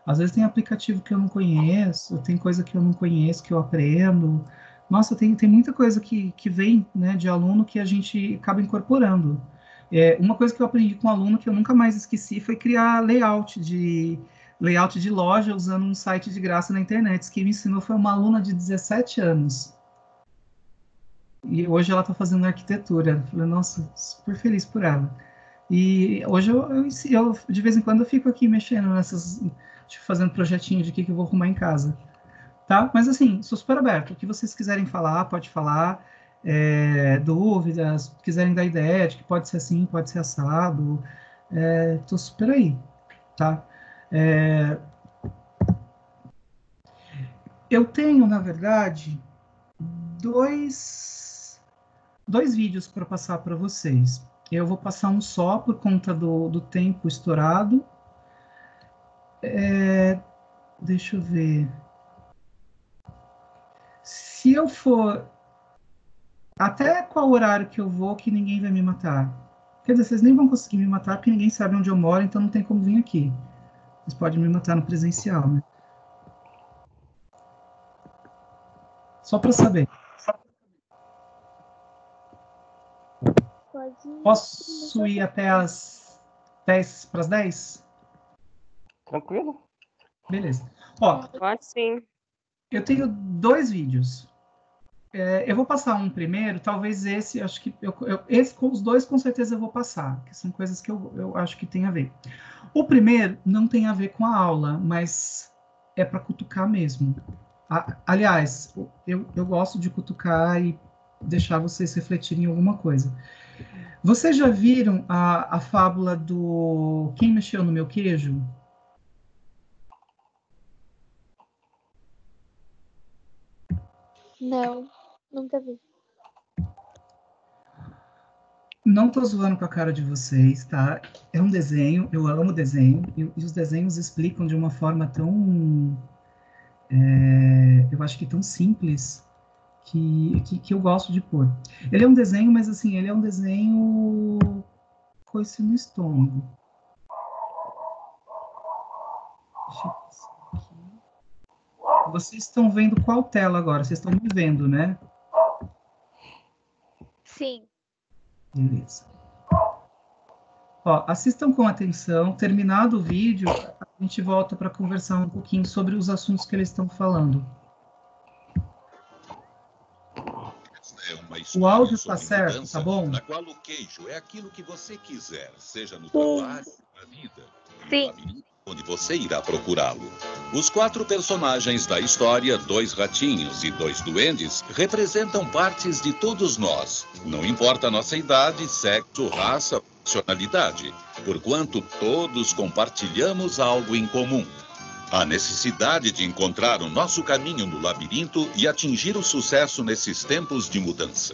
Às vezes tem aplicativo que eu não conheço, tem coisa que eu não conheço, que eu aprendo. Nossa, tem muita coisa que vem, né, de aluno que a gente acaba incorporando. Uma coisa que eu aprendi com um aluno que eu nunca mais esqueci foi criar layout de loja usando um site de graça na internet. Quem me ensinou foi uma aluna de 17 anos. E hoje ela está fazendo arquitetura. Eu falei, nossa, super feliz por ela. E hoje eu de vez em quando eu fico aqui mexendo nessas, tipo, fazendo projetinho de que eu vou arrumar em casa. Tá? Mas assim, sou super aberto. O que vocês quiserem falar, pode falar. Dúvidas, quiserem dar ideia de que pode ser assim, pode ser assado. Tô super aí, tá? Eu tenho, na verdade, dois vídeos para passar para vocês. Eu vou passar um só por conta do tempo estourado. Deixa eu ver. Se eu for... Até qual horário que eu vou que ninguém vai me matar? Quer dizer, vocês nem vão conseguir me matar porque ninguém sabe onde eu moro, então não tem como vir aqui. Vocês podem me matar no presencial, né? Só para saber. Posso ir até as 10 para as 10? Tranquilo? Beleza. Ó, Pode sim. eu tenho 2 vídeos. Eu vou passar um primeiro, talvez esse, acho que esse com os 2 com certeza eu vou passar, que são coisas que eu acho que tem a ver. O primeiro não tem a ver com a aula, mas é para cutucar mesmo. Aliás, eu gosto de cutucar e deixar vocês refletirem em alguma coisa. Vocês já viram a fábula do Quem Mexeu no Meu Queijo? Não, nunca vi. Não tô zoando com a cara de vocês, tá? É um desenho, eu amo desenho, e os desenhos explicam de uma forma tão... eu acho que tão simples, que eu gosto de pôr. Ele é um desenho, mas assim, ele é um desenho coice no estômago. Deixa eu ver aqui. Vocês estão vendo qual tela agora? Vocês estão me vendo, né? Sim. Beleza. Ó, assistam com atenção. Terminado o vídeo, a gente volta para conversar um pouquinho sobre os assuntos que eles estão falando. O áudio está certo, tá bom? Na qual o queijo é aquilo que você quiser, seja no trabalho, na vida. Sim. Onde você irá procurá-lo. Os 4 personagens da história, 2 ratinhos e 2 duendes, representam partes de todos nós. Não importa a nossa idade, sexo, raça, nacionalidade, porquanto todos compartilhamos algo em comum. A necessidade de encontrar o nosso caminho no labirinto e atingir o sucesso nesses tempos de mudança.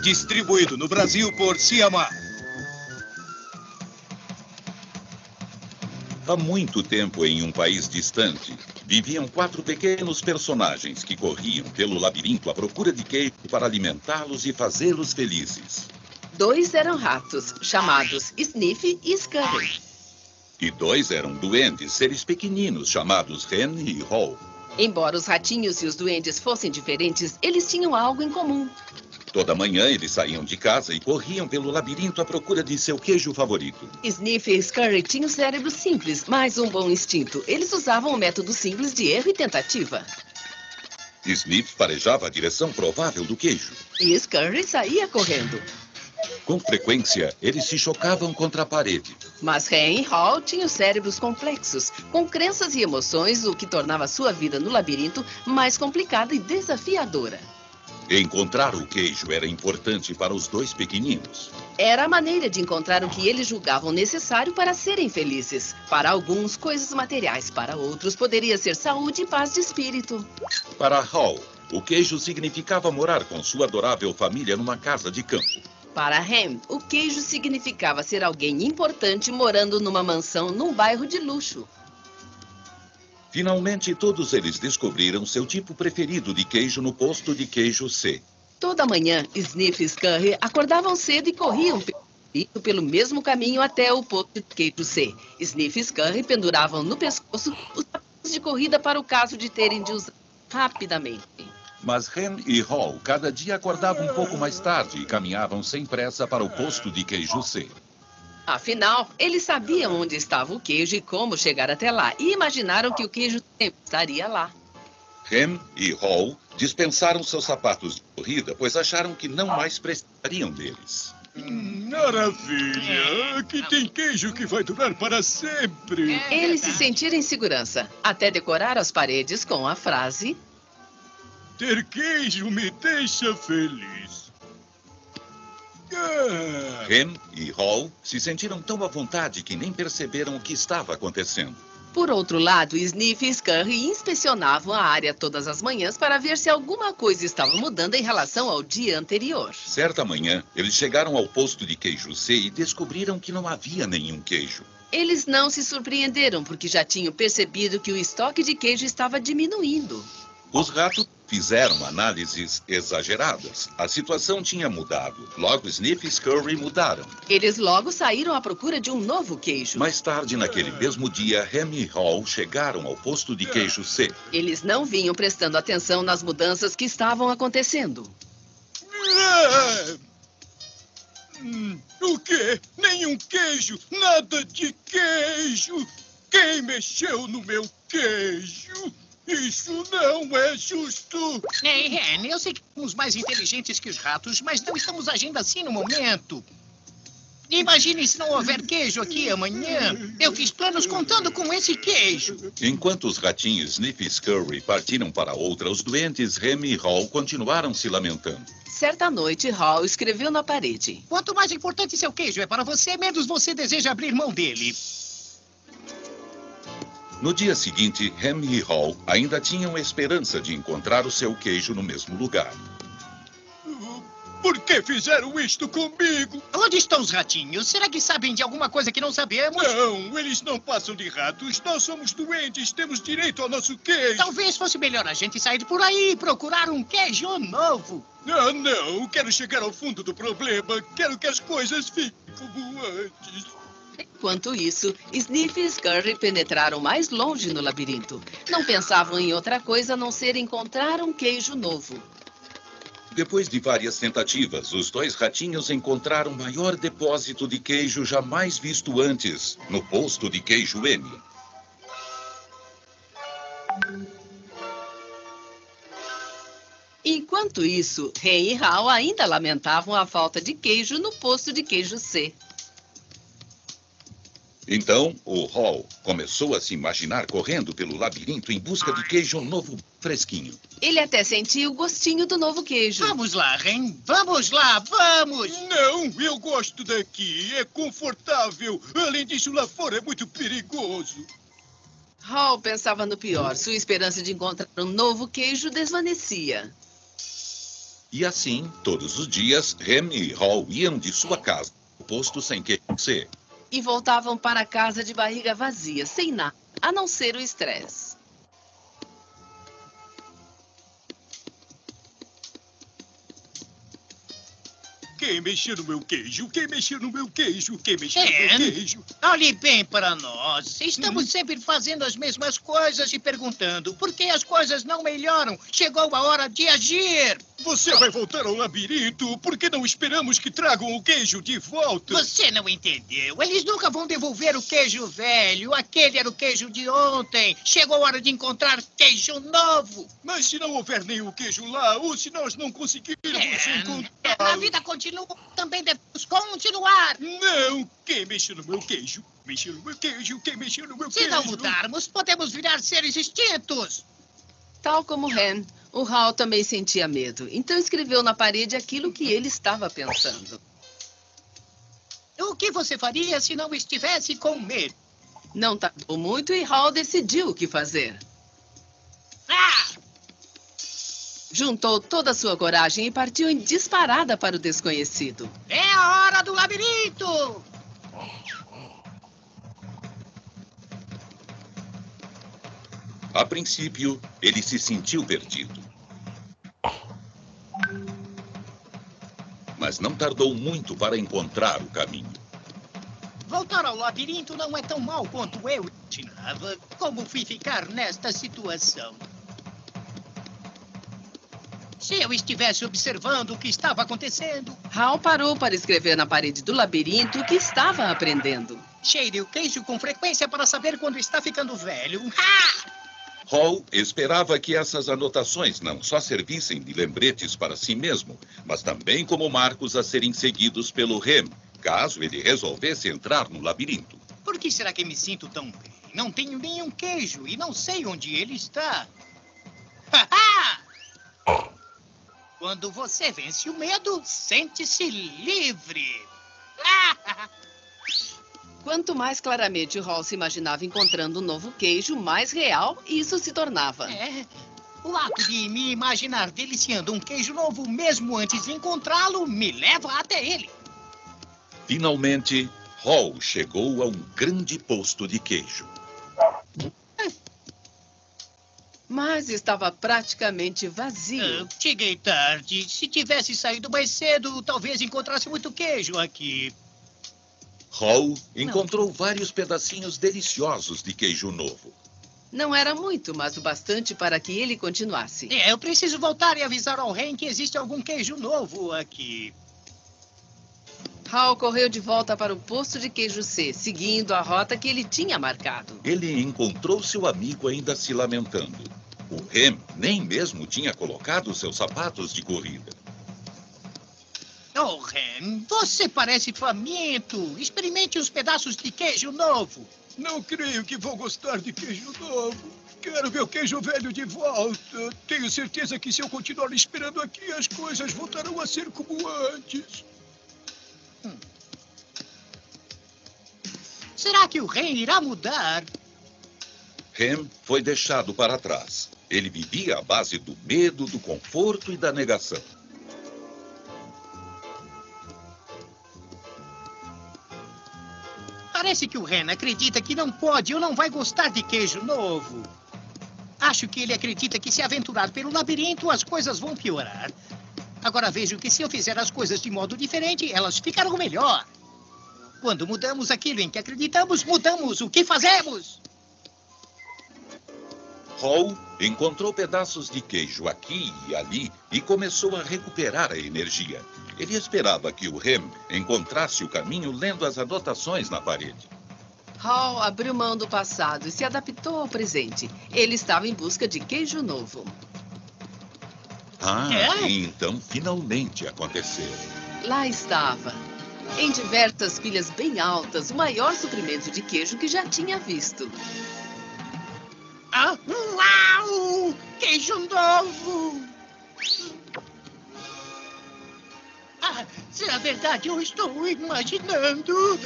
Distribuído no Brasil por Ciamar. Há muito tempo, em um país distante, viviam 4 pequenos personagens que corriam pelo labirinto à procura de queijo para alimentá-los e fazê-los felizes. 2 eram ratos, chamados Sniff e Scurry. E 2 eram duendes, seres pequeninos, chamados Hen e Haw. Embora os ratinhos e os duendes fossem diferentes, eles tinham algo em comum. Toda manhã eles saíam de casa e corriam pelo labirinto à procura de seu queijo favorito. Sniff e Scurry tinham cérebro simples, mas um bom instinto. Eles usavam o método simples de erro e tentativa. Sniff farejava a direção provável do queijo. E Scurry saía correndo. Com frequência, eles se chocavam contra a parede. Mas Hen e Haw tinham cérebros complexos, com crenças e emoções, o que tornava sua vida no labirinto mais complicada e desafiadora. Encontrar o queijo era importante para os 2 pequeninos. Era a maneira de encontrar o que eles julgavam necessário para serem felizes. Para alguns, coisas materiais. Para outros, poderia ser saúde e paz de espírito. Para Haw, o queijo significava morar com sua adorável família numa casa de campo. Para Hen, o queijo significava ser alguém importante morando numa mansão num bairro de luxo. Finalmente, todos eles descobriram seu tipo preferido de queijo no posto de queijo C. Toda manhã, Sniff e Scurry acordavam cedo e corriam pelo mesmo caminho até o posto de queijo C. Sniff e Scurry penduravam no pescoço os sapatos de corrida para o caso de terem de usar rapidamente. Mas Hen e Haw cada dia acordavam um pouco mais tarde e caminhavam sem pressa para o posto de queijo C. Afinal, eles sabiam onde estava o queijo e como chegar até lá, e imaginaram que o queijo sempre estaria lá. Hen e Haw dispensaram seus sapatos de corrida, pois acharam que não mais precisariam deles. Maravilha! Aqui tem queijo que vai durar para sempre. Eles se sentiram em segurança, até decorar as paredes com a frase: Ter queijo me deixa feliz. Hen e Haw se sentiram tão à vontade que nem perceberam o que estava acontecendo. Por outro lado, Sniff e Scurry inspecionavam a área todas as manhãs para ver se alguma coisa estava mudando em relação ao dia anterior. Certa manhã, eles chegaram ao posto de queijo C e descobriram que não havia nenhum queijo. Eles não se surpreenderam porque já tinham percebido que o estoque de queijo estava diminuindo. Os ratos fizeram análises exageradas. A situação tinha mudado. Logo, Sniff e Scurry mudaram. Eles logo saíram à procura de um novo queijo. Mais tarde, naquele mesmo dia, Hen e Haw chegaram ao posto de queijo C. Eles não vinham prestando atenção nas mudanças que estavam acontecendo. O quê? Nenhum queijo? Nada de queijo? Quem mexeu no meu queijo? Isso não é justo! Ei, Hen, eu sei que somos mais inteligentes que os ratos, mas não estamos agindo assim no momento. Imagine se não houver queijo aqui amanhã. Eu fiz planos contando com esse queijo. Enquanto os ratinhos Sniff e Scurry partiram para outra, os doentes Hen e Haw continuaram se lamentando. Certa noite, Haw escreveu na parede: Quanto mais importante seu queijo é para você, menos você deseja abrir mão dele. No dia seguinte, Hen e Haw ainda tinham esperança de encontrar o seu queijo no mesmo lugar. Por que fizeram isto comigo? Onde estão os ratinhos? Será que sabem de alguma coisa que não sabemos? Não, eles não passam de ratos. Nós somos doentes, temos direito ao nosso queijo. Talvez fosse melhor a gente sair por aí e procurar um queijo novo. Não, quero chegar ao fundo do problema. Quero que as coisas fiquem como antes. Enquanto isso, Sniff e Scurry penetraram mais longe no labirinto. Não pensavam em outra coisa a não ser encontrar um queijo novo. Depois de várias tentativas, os 2 ratinhos encontraram o maior depósito de queijo jamais visto antes, no posto de queijo M. Enquanto isso, Hen e Haw ainda lamentavam a falta de queijo no posto de queijo C. Então, o Haw começou a se imaginar correndo pelo labirinto em busca de queijo novo fresquinho. Ele até sentia o gostinho do novo queijo. Vamos lá, Hen. Vamos lá, vamos! Não, eu gosto daqui. É confortável. Além disso, lá fora é muito perigoso. Haw pensava no pior. Sua esperança de encontrar um novo queijo desvanecia. E assim, todos os dias, Hen e Haw iam de sua casa ao posto sem queijo C. E voltavam para casa de barriga vazia, sem nada, a não ser o estresse. Quem mexeu no meu queijo? Quem mexeu no meu queijo? Quem mexeu no meu queijo? Olhe bem para nós. Estamos sempre fazendo as mesmas coisas e perguntando por que as coisas não melhoram. Chegou a hora de agir. Você vai voltar ao labirinto? Por que não esperamos que tragam o queijo de volta? Você não entendeu. Eles nunca vão devolver o queijo velho. Aquele era o queijo de ontem. Chegou a hora de encontrar queijo novo. Mas se não houver nenhum queijo lá, ou se nós não conseguirmos encontrar... A vida continua. Também devemos continuar. Não! Quem mexeu no meu queijo? Mexeu no meu queijo? Quem mexeu no meu queijo? Se não mudarmos, podemos virar seres extintos. Tal como Ham, o Hal também sentia medo. Então escreveu na parede aquilo que ele estava pensando. O que você faria se não estivesse com medo? Não tardou muito e Hal decidiu o que fazer. Juntou toda a sua coragem e partiu em disparada para o desconhecido. É a hora do labirinto! A princípio, ele se sentiu perdido. Mas não tardou muito para encontrar o caminho. Voltar ao labirinto não é tão mal quanto eu imaginava. Como fui ficar nesta situação? Se eu estivesse observando o que estava acontecendo... Hal parou para escrever na parede do labirinto o que estava aprendendo. Cheire o queijo com frequência para saber quando está ficando velho. Hal esperava que essas anotações não só servissem de lembretes para si mesmo, mas também como marcos a serem seguidos pelo Ham, caso ele resolvesse entrar no labirinto. Por que será que me sinto tão bem? Não tenho nenhum queijo e não sei onde ele está. Quando você vence o medo, sente-se livre. Quanto mais claramente o Hal se imaginava encontrando um novo queijo, mais real isso se tornava. O ato de me imaginar deliciando um queijo novo mesmo antes de encontrá-lo me leva até ele. Finalmente, Hal chegou a um grande posto de queijo. Mas estava praticamente vazio. Cheguei tarde. Se tivesse saído mais cedo, talvez encontrasse muito queijo aqui. Hal encontrou vários pedacinhos deliciosos de queijo novo. Não era muito, mas o bastante para que ele continuasse. Eu preciso voltar e avisar ao Ren que existe algum queijo novo aqui. Hal correu de volta para o posto de queijo C, seguindo a rota que ele tinha marcado. Ele encontrou seu amigo ainda se lamentando. O Ham nem mesmo tinha colocado seus sapatos de corrida. Oh, Ren, você parece faminto. Experimente os pedaços de queijo novo. Não creio que vou gostar de queijo novo. Quero meu queijo velho de volta. Tenho certeza que se eu continuar esperando aqui, as coisas voltarão a ser como antes. Será que o Ren irá mudar? Ham foi deixado para trás. Ele vivia à base do medo, do conforto e da negação. Parece que o Ren acredita que não pode ou não vai gostar de queijo novo. Acho que ele acredita que se aventurar pelo labirinto, as coisas vão piorar. Agora vejo que se eu fizer as coisas de modo diferente, elas ficarão melhor. Quando mudamos aquilo em que acreditamos, mudamos o que fazemos. Hal encontrou pedaços de queijo aqui e ali e começou a recuperar a energia. Ele esperava que o Ham encontrasse o caminho lendo as anotações na parede. Hal abriu mão do passado e se adaptou ao presente. Ele estava em busca de queijo novo. E então finalmente aconteceu. Lá estava, em diversas pilhas bem altas, o maior suprimento de queijo que já tinha visto. Uau! Queijo novo! Se é verdade, eu estou imaginando.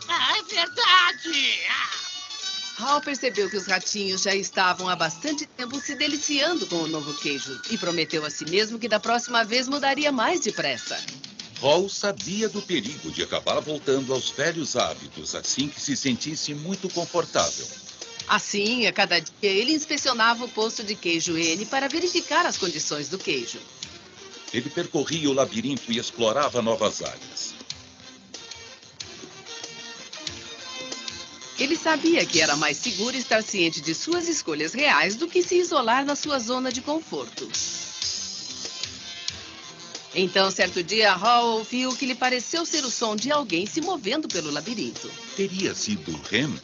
É verdade! Hal percebeu que os ratinhos já estavam há bastante tempo se deliciando com o novo queijo e prometeu a si mesmo que da próxima vez mudaria mais depressa. Hal sabia do perigo de acabar voltando aos velhos hábitos assim que se sentisse muito confortável. Assim, a cada dia, ele inspecionava o posto de queijo N para verificar as condições do queijo. Ele percorria o labirinto e explorava novas áreas. Ele sabia que era mais seguro estar ciente de suas escolhas reais do que se isolar na sua zona de conforto. Então, certo dia, Hall ouviu o que lhe pareceu ser o som de alguém se movendo pelo labirinto. Teria sido o Rem?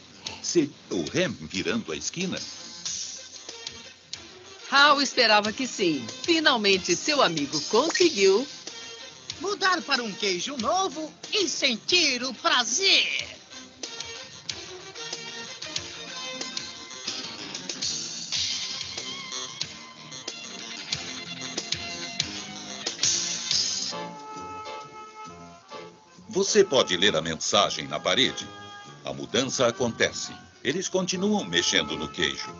Seria o Rem virando a esquina? Hal esperava que sim. Finalmente, seu amigo conseguiu Mudar para um queijo novo e sentir o prazer. Você pode ler a mensagem na parede. A mudança acontece. Eles continuam mexendo no queijo.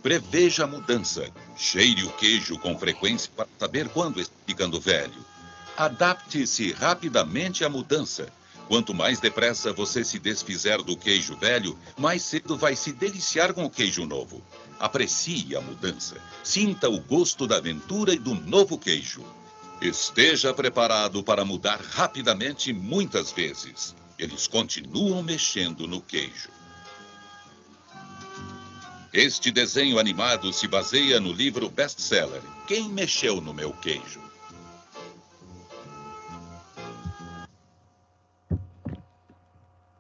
Preveja a mudança. Cheire o queijo com frequência para saber quando está ficando velho. Adapte-se rapidamente à mudança. Quanto mais depressa você se desfizer do queijo velho, mais cedo vai se deliciar com o queijo novo. Aprecie a mudança. Sinta o gosto da aventura e do novo queijo. Esteja preparado para mudar rapidamente muitas vezes. Eles continuam mexendo no queijo. Este desenho animado se baseia no livro best-seller Quem Mexeu no Meu Queijo?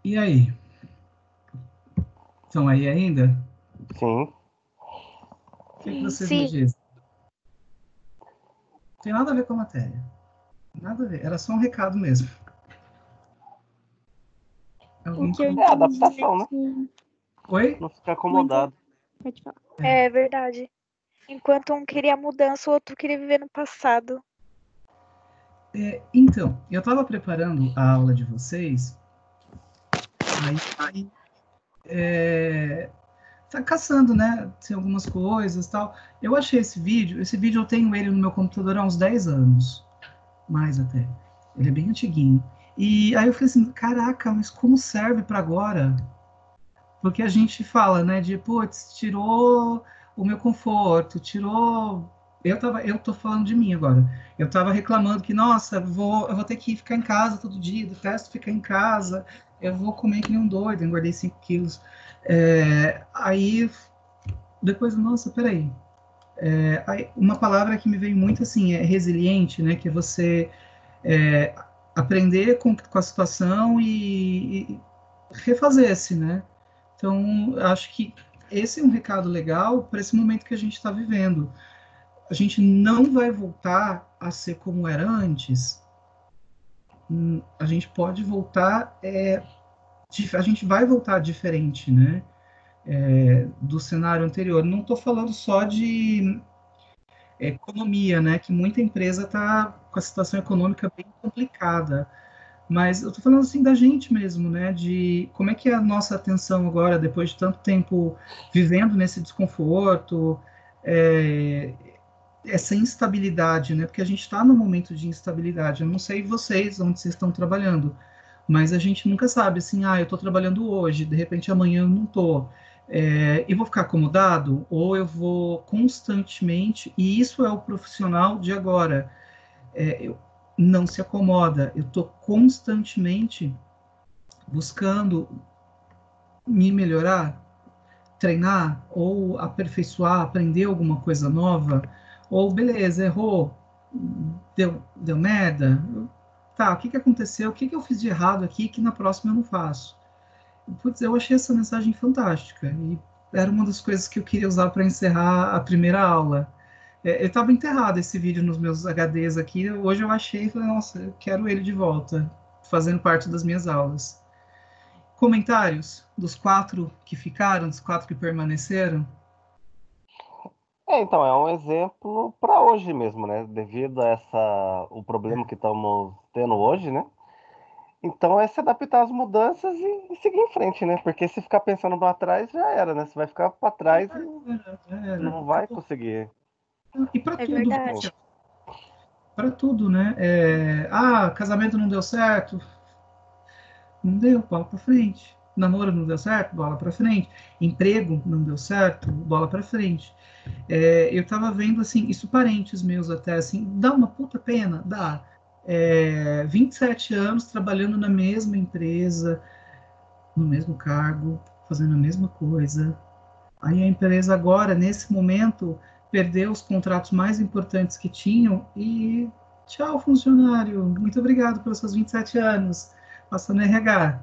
E aí? Estão aí ainda? Sim. O que vocês me Sim. dizem? Não tem nada a ver com a matéria. Nada a ver. Era só um recado mesmo. Alguém O que eu É adaptação, né? entendi Oi? Não ficar acomodado. Pode falar. É verdade. Enquanto um queria mudança, o outro queria viver no passado. Então, eu estava preparando a aula de vocês. Aí tá caçando, né? Tem algumas coisas e tal. Eu achei esse vídeo eu tenho ele no meu computador há uns 10 anos. Mais até. Ele é bem antiguinho. E aí eu falei assim, caraca, mas como serve para agora? Porque a gente fala, né, de, putz, tirou o meu conforto, tirou... Eu tô falando de mim agora. Eu tava reclamando que, nossa, eu vou ter que ficar em casa todo dia, detesto ficar em casa, eu vou comer que nem um doido, engordei 5 quilos. Aí, depois, nossa, peraí. Aí, uma palavra que me veio muito, assim, é resiliente, né, que é você aprender com a situação e refazer-se, né? Então, acho que esse é um recado legal para esse momento que a gente está vivendo. A gente não vai voltar a ser como era antes. A gente pode voltar, a gente vai voltar diferente, né? Do cenário anterior. Não estou falando só de economia, né? Que muita empresa está com a situação econômica bem complicada. Mas eu estou falando assim da gente mesmo, né? De como é que é a nossa atenção agora, depois de tanto tempo vivendo nesse desconforto, essa instabilidade, né? Porque a gente está num momento de instabilidade. Eu não sei vocês, onde vocês estão trabalhando, mas a gente nunca sabe, assim, eu estou trabalhando hoje, de repente amanhã eu não estou. E vou ficar acomodado? Ou eu vou constantemente, e isso é o profissional de agora, eu não se acomoda, eu estou constantemente buscando me melhorar, treinar, ou aperfeiçoar, aprender alguma coisa nova, ou beleza, errou, deu merda, tá, o que aconteceu, o que eu fiz de errado aqui que na próxima eu não faço? Putz, eu achei essa mensagem fantástica, e era uma das coisas que eu queria usar para encerrar a primeira aula. Eu estava enterrado esse vídeo nos meus HDs aqui, hoje eu achei e falei, nossa, eu quero ele de volta, fazendo parte das minhas aulas. Comentários dos 4 que ficaram, dos 4 que permaneceram? Então, é um exemplo para hoje mesmo, né? Devido a o problema que estamos tendo hoje, né? Então é se adaptar às mudanças e seguir em frente, né? Porque se ficar pensando para trás, já era, né? Você vai ficar para trás e não vai conseguir. E para tudo, verdade. para tudo, né? Casamento não deu certo, não deu, bola para frente. namoro não deu certo, bola para frente. Emprego não deu certo, bola para frente. Eu estava vendo, assim, isso parentes meus até, assim, dá uma puta pena? Dá. 27 anos trabalhando na mesma empresa, no mesmo cargo, fazendo a mesma coisa. Aí a empresa agora, nesse momento, perdeu os contratos mais importantes que tinham e tchau, funcionário, muito obrigado pelos seus 27 anos, passando RH.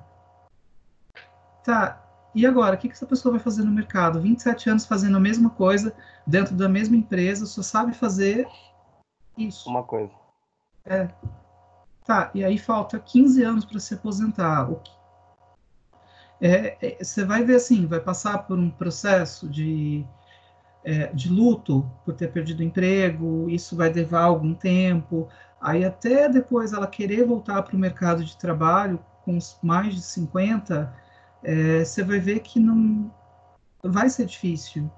Tá, e agora, o que essa pessoa vai fazer no mercado? 27 anos fazendo a mesma coisa, dentro da mesma empresa, só sabe fazer isso. Uma coisa. Tá, e aí falta 15 anos para se aposentar. Você vai ver assim, vai passar por um processo de luto por ter perdido o emprego, isso vai levar algum tempo, aí até depois ela querer voltar para o mercado de trabalho com mais de 50, você vai ver que não vai ser difícil.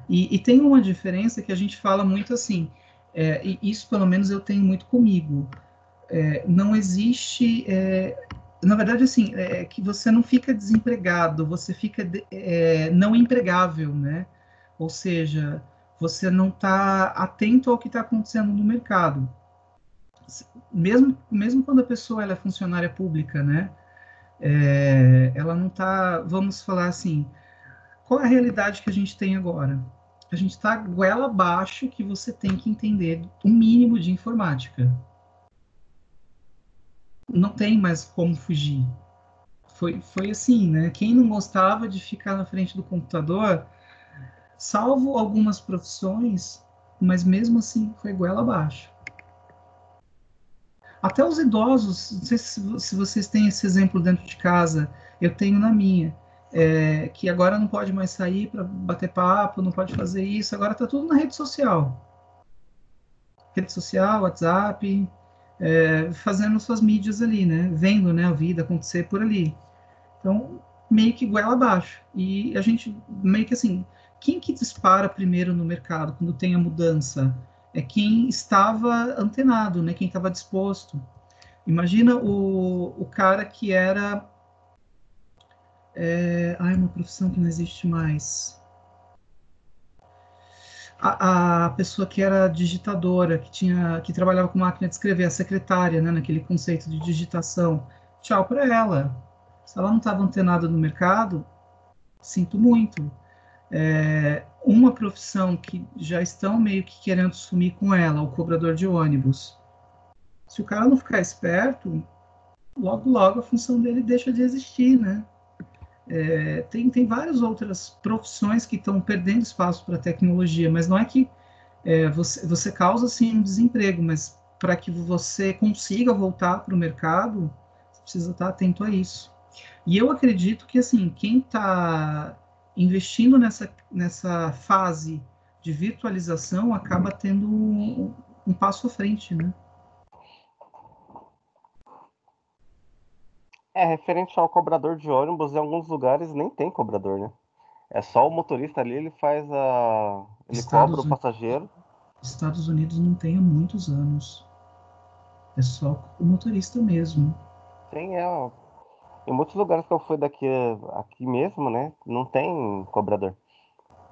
E tem uma diferença que a gente fala muito assim, e isso pelo menos eu tenho muito comigo, não existe, na verdade assim, que você não fica desempregado, você fica não empregável, né? Ou seja, você não está atento ao que está acontecendo no mercado. Mesmo quando a pessoa ela é funcionária pública, né? Ela não está, vamos falar assim, qual é a realidade que a gente tem agora? A gente está goela abaixo que você tem que entender o mínimo de informática. Não tem mais como fugir. Foi assim, né? Quem não gostava de ficar na frente do computador, salvo algumas profissões, mas mesmo assim foi goela abaixo. Até os idosos, não sei se vocês têm esse exemplo dentro de casa, eu tenho na minha, que agora não pode mais sair para bater papo, não pode fazer isso, agora está tudo na rede social. Rede social, WhatsApp, fazendo suas mídias ali, né? Vendo, né, a vida acontecer por ali. Então, meio que goela abaixo. E a gente, meio que assim, quem que dispara primeiro no mercado quando tem a mudança? É quem estava antenado, né? Quem estava disposto. Imagina o cara que era... uma profissão que não existe mais. A pessoa que era digitadora, que trabalhava com máquina de escrever, a secretária, né, naquele conceito de digitação. Tchau para ela. Se ela não estava antenada no mercado, sinto muito. Uma profissão que já estão meio que querendo sumir com ela, o cobrador de ônibus. Se o cara não ficar esperto, logo, logo a função dele deixa de existir, né? Tem várias outras profissões que estão perdendo espaço para a tecnologia, mas não é que você causa, sim, um desemprego, mas para que você consiga voltar para o mercado, você precisa estar atento a isso. E eu acredito que, assim, quem está investindo nessa fase de virtualização acaba tendo um passo à frente, né? Referente ao cobrador de ônibus, em alguns lugares nem tem cobrador, né? É só o motorista ali, ele cobra o passageiro. Estados Unidos não tem há muitos anos. É só o motorista mesmo. Tem, em muitos lugares que eu fui aqui mesmo, né? Não tem cobrador.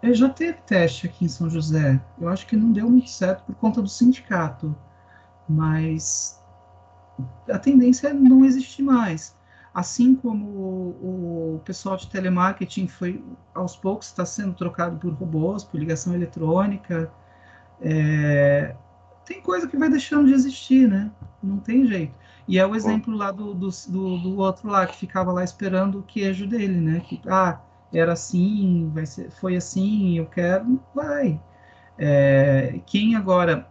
Já teve teste aqui em São José. Eu acho que não deu muito certo por conta do sindicato. Mas a tendência é não existir mais. Assim como o pessoal de telemarketing foi, aos poucos, está sendo trocado por robôs, por ligação eletrônica, tem coisa que vai deixando de existir, né? Não tem jeito. E é o exemplo lá do outro lá, que ficava lá esperando o queijo dele, né? Que, era assim, foi assim, eu quero, vai. Quem agora...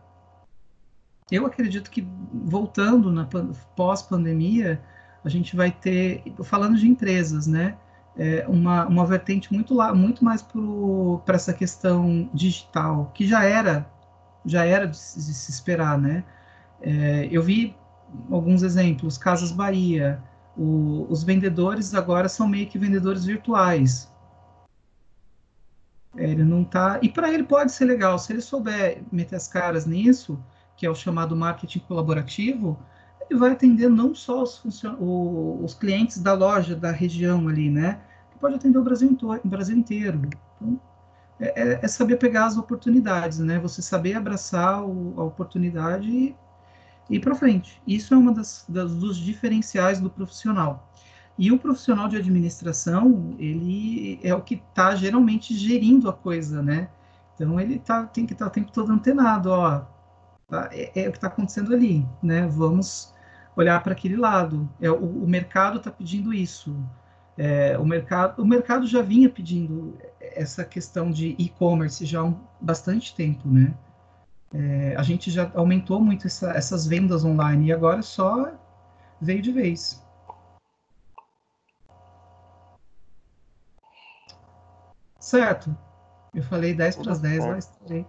Eu acredito que, voltando na pós-pandemia, a gente vai ter, falando de empresas, né, uma vertente muito mais para essa questão digital, que já era de se esperar, né? Eu vi alguns exemplos, Casas Bahia, os vendedores agora são meio que vendedores virtuais. Ele não tá. E para ele pode ser legal, se ele souber meter as caras nisso, que é o chamado marketing colaborativo, ele vai atender não só os clientes da loja, da região ali, né? Ele pode atender o Brasil inteiro. Então, é saber pegar as oportunidades, né? Você saber abraçar a oportunidade e ir para frente. Isso é uma dos diferenciais do profissional. E o profissional de administração, ele é o que está geralmente gerindo a coisa, né? Então, ele tem que estar o tempo todo antenado, ó, tá? É o que está acontecendo ali, né? Vamos olhar para aquele lado. O mercado está pedindo isso. O mercado já vinha pedindo essa questão de e-commerce já há bastante tempo, né? A gente já aumentou muito essas vendas online e agora só veio de vez. Certo? Eu falei 10 para as 10, lá estarei.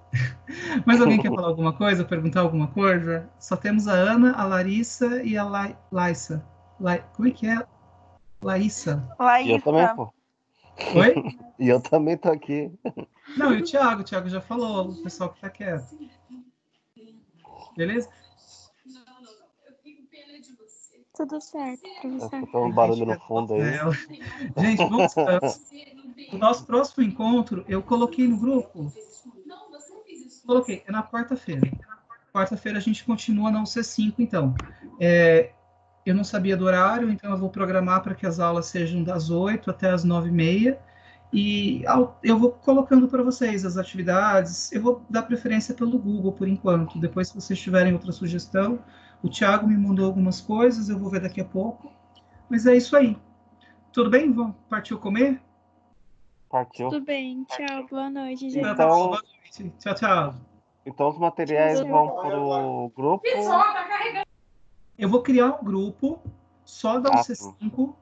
Mas alguém quer falar alguma coisa, perguntar alguma coisa? Só temos a Ana, a Larissa e a Laissa. Como é que é? Laíssa. E eu também, pô. Oi? E eu também tô aqui. Não, e o Thiago já falou, o pessoal que tá quieto. Beleza? Tudo certo, professor. Tá escutando um barulho no fundo aí. Gente, vamos. O nosso próximo encontro, eu coloquei no grupo. Coloquei, é na quarta-feira. Quarta-feira a gente continua na UC5, então. Eu não sabia do horário, então eu vou programar para que as aulas sejam das 8 até as 9h30. E eu vou colocando para vocês as atividades. Eu vou dar preferência pelo Google por enquanto. Depois, se vocês tiverem outra sugestão, o Thiago me mandou algumas coisas, eu vou ver daqui a pouco. Mas é isso aí. Tudo bem? Vamos partir comer? Partiu. Tudo bem. Tchau, boa noite, gente. Então, boa noite. Tchau, tchau. Então os materiais vão pro grupo. Eu vou criar um grupo só da UC5,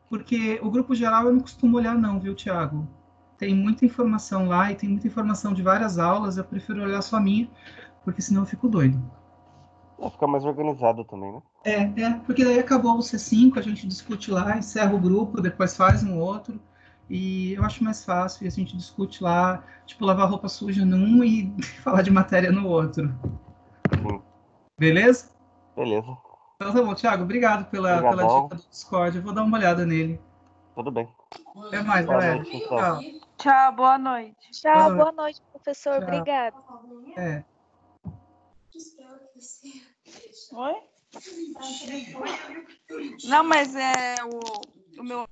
porque o grupo geral eu não costumo olhar não, viu, Thiago? Tem muita informação lá e tem muita informação de várias aulas, eu prefiro olhar só a minha, porque senão eu fico doido. Vai ficar mais organizado também, né? Porque daí acabou o C5, a gente discute lá, encerra o grupo, depois faz um outro, e eu acho mais fácil, e a gente discute lá, tipo, lavar roupa suja num e falar de matéria no outro. Sim. Beleza? Beleza. Então tá bom, Thiago, obrigado pela dica do Discord, eu vou dar uma olhada nele. Tudo bem. Até mais, boa galera. Noite, então. Tchau. Tchau, boa noite. Tchau, boa noite, professor. Tchau. Obrigada. Oi? Não, mas o meu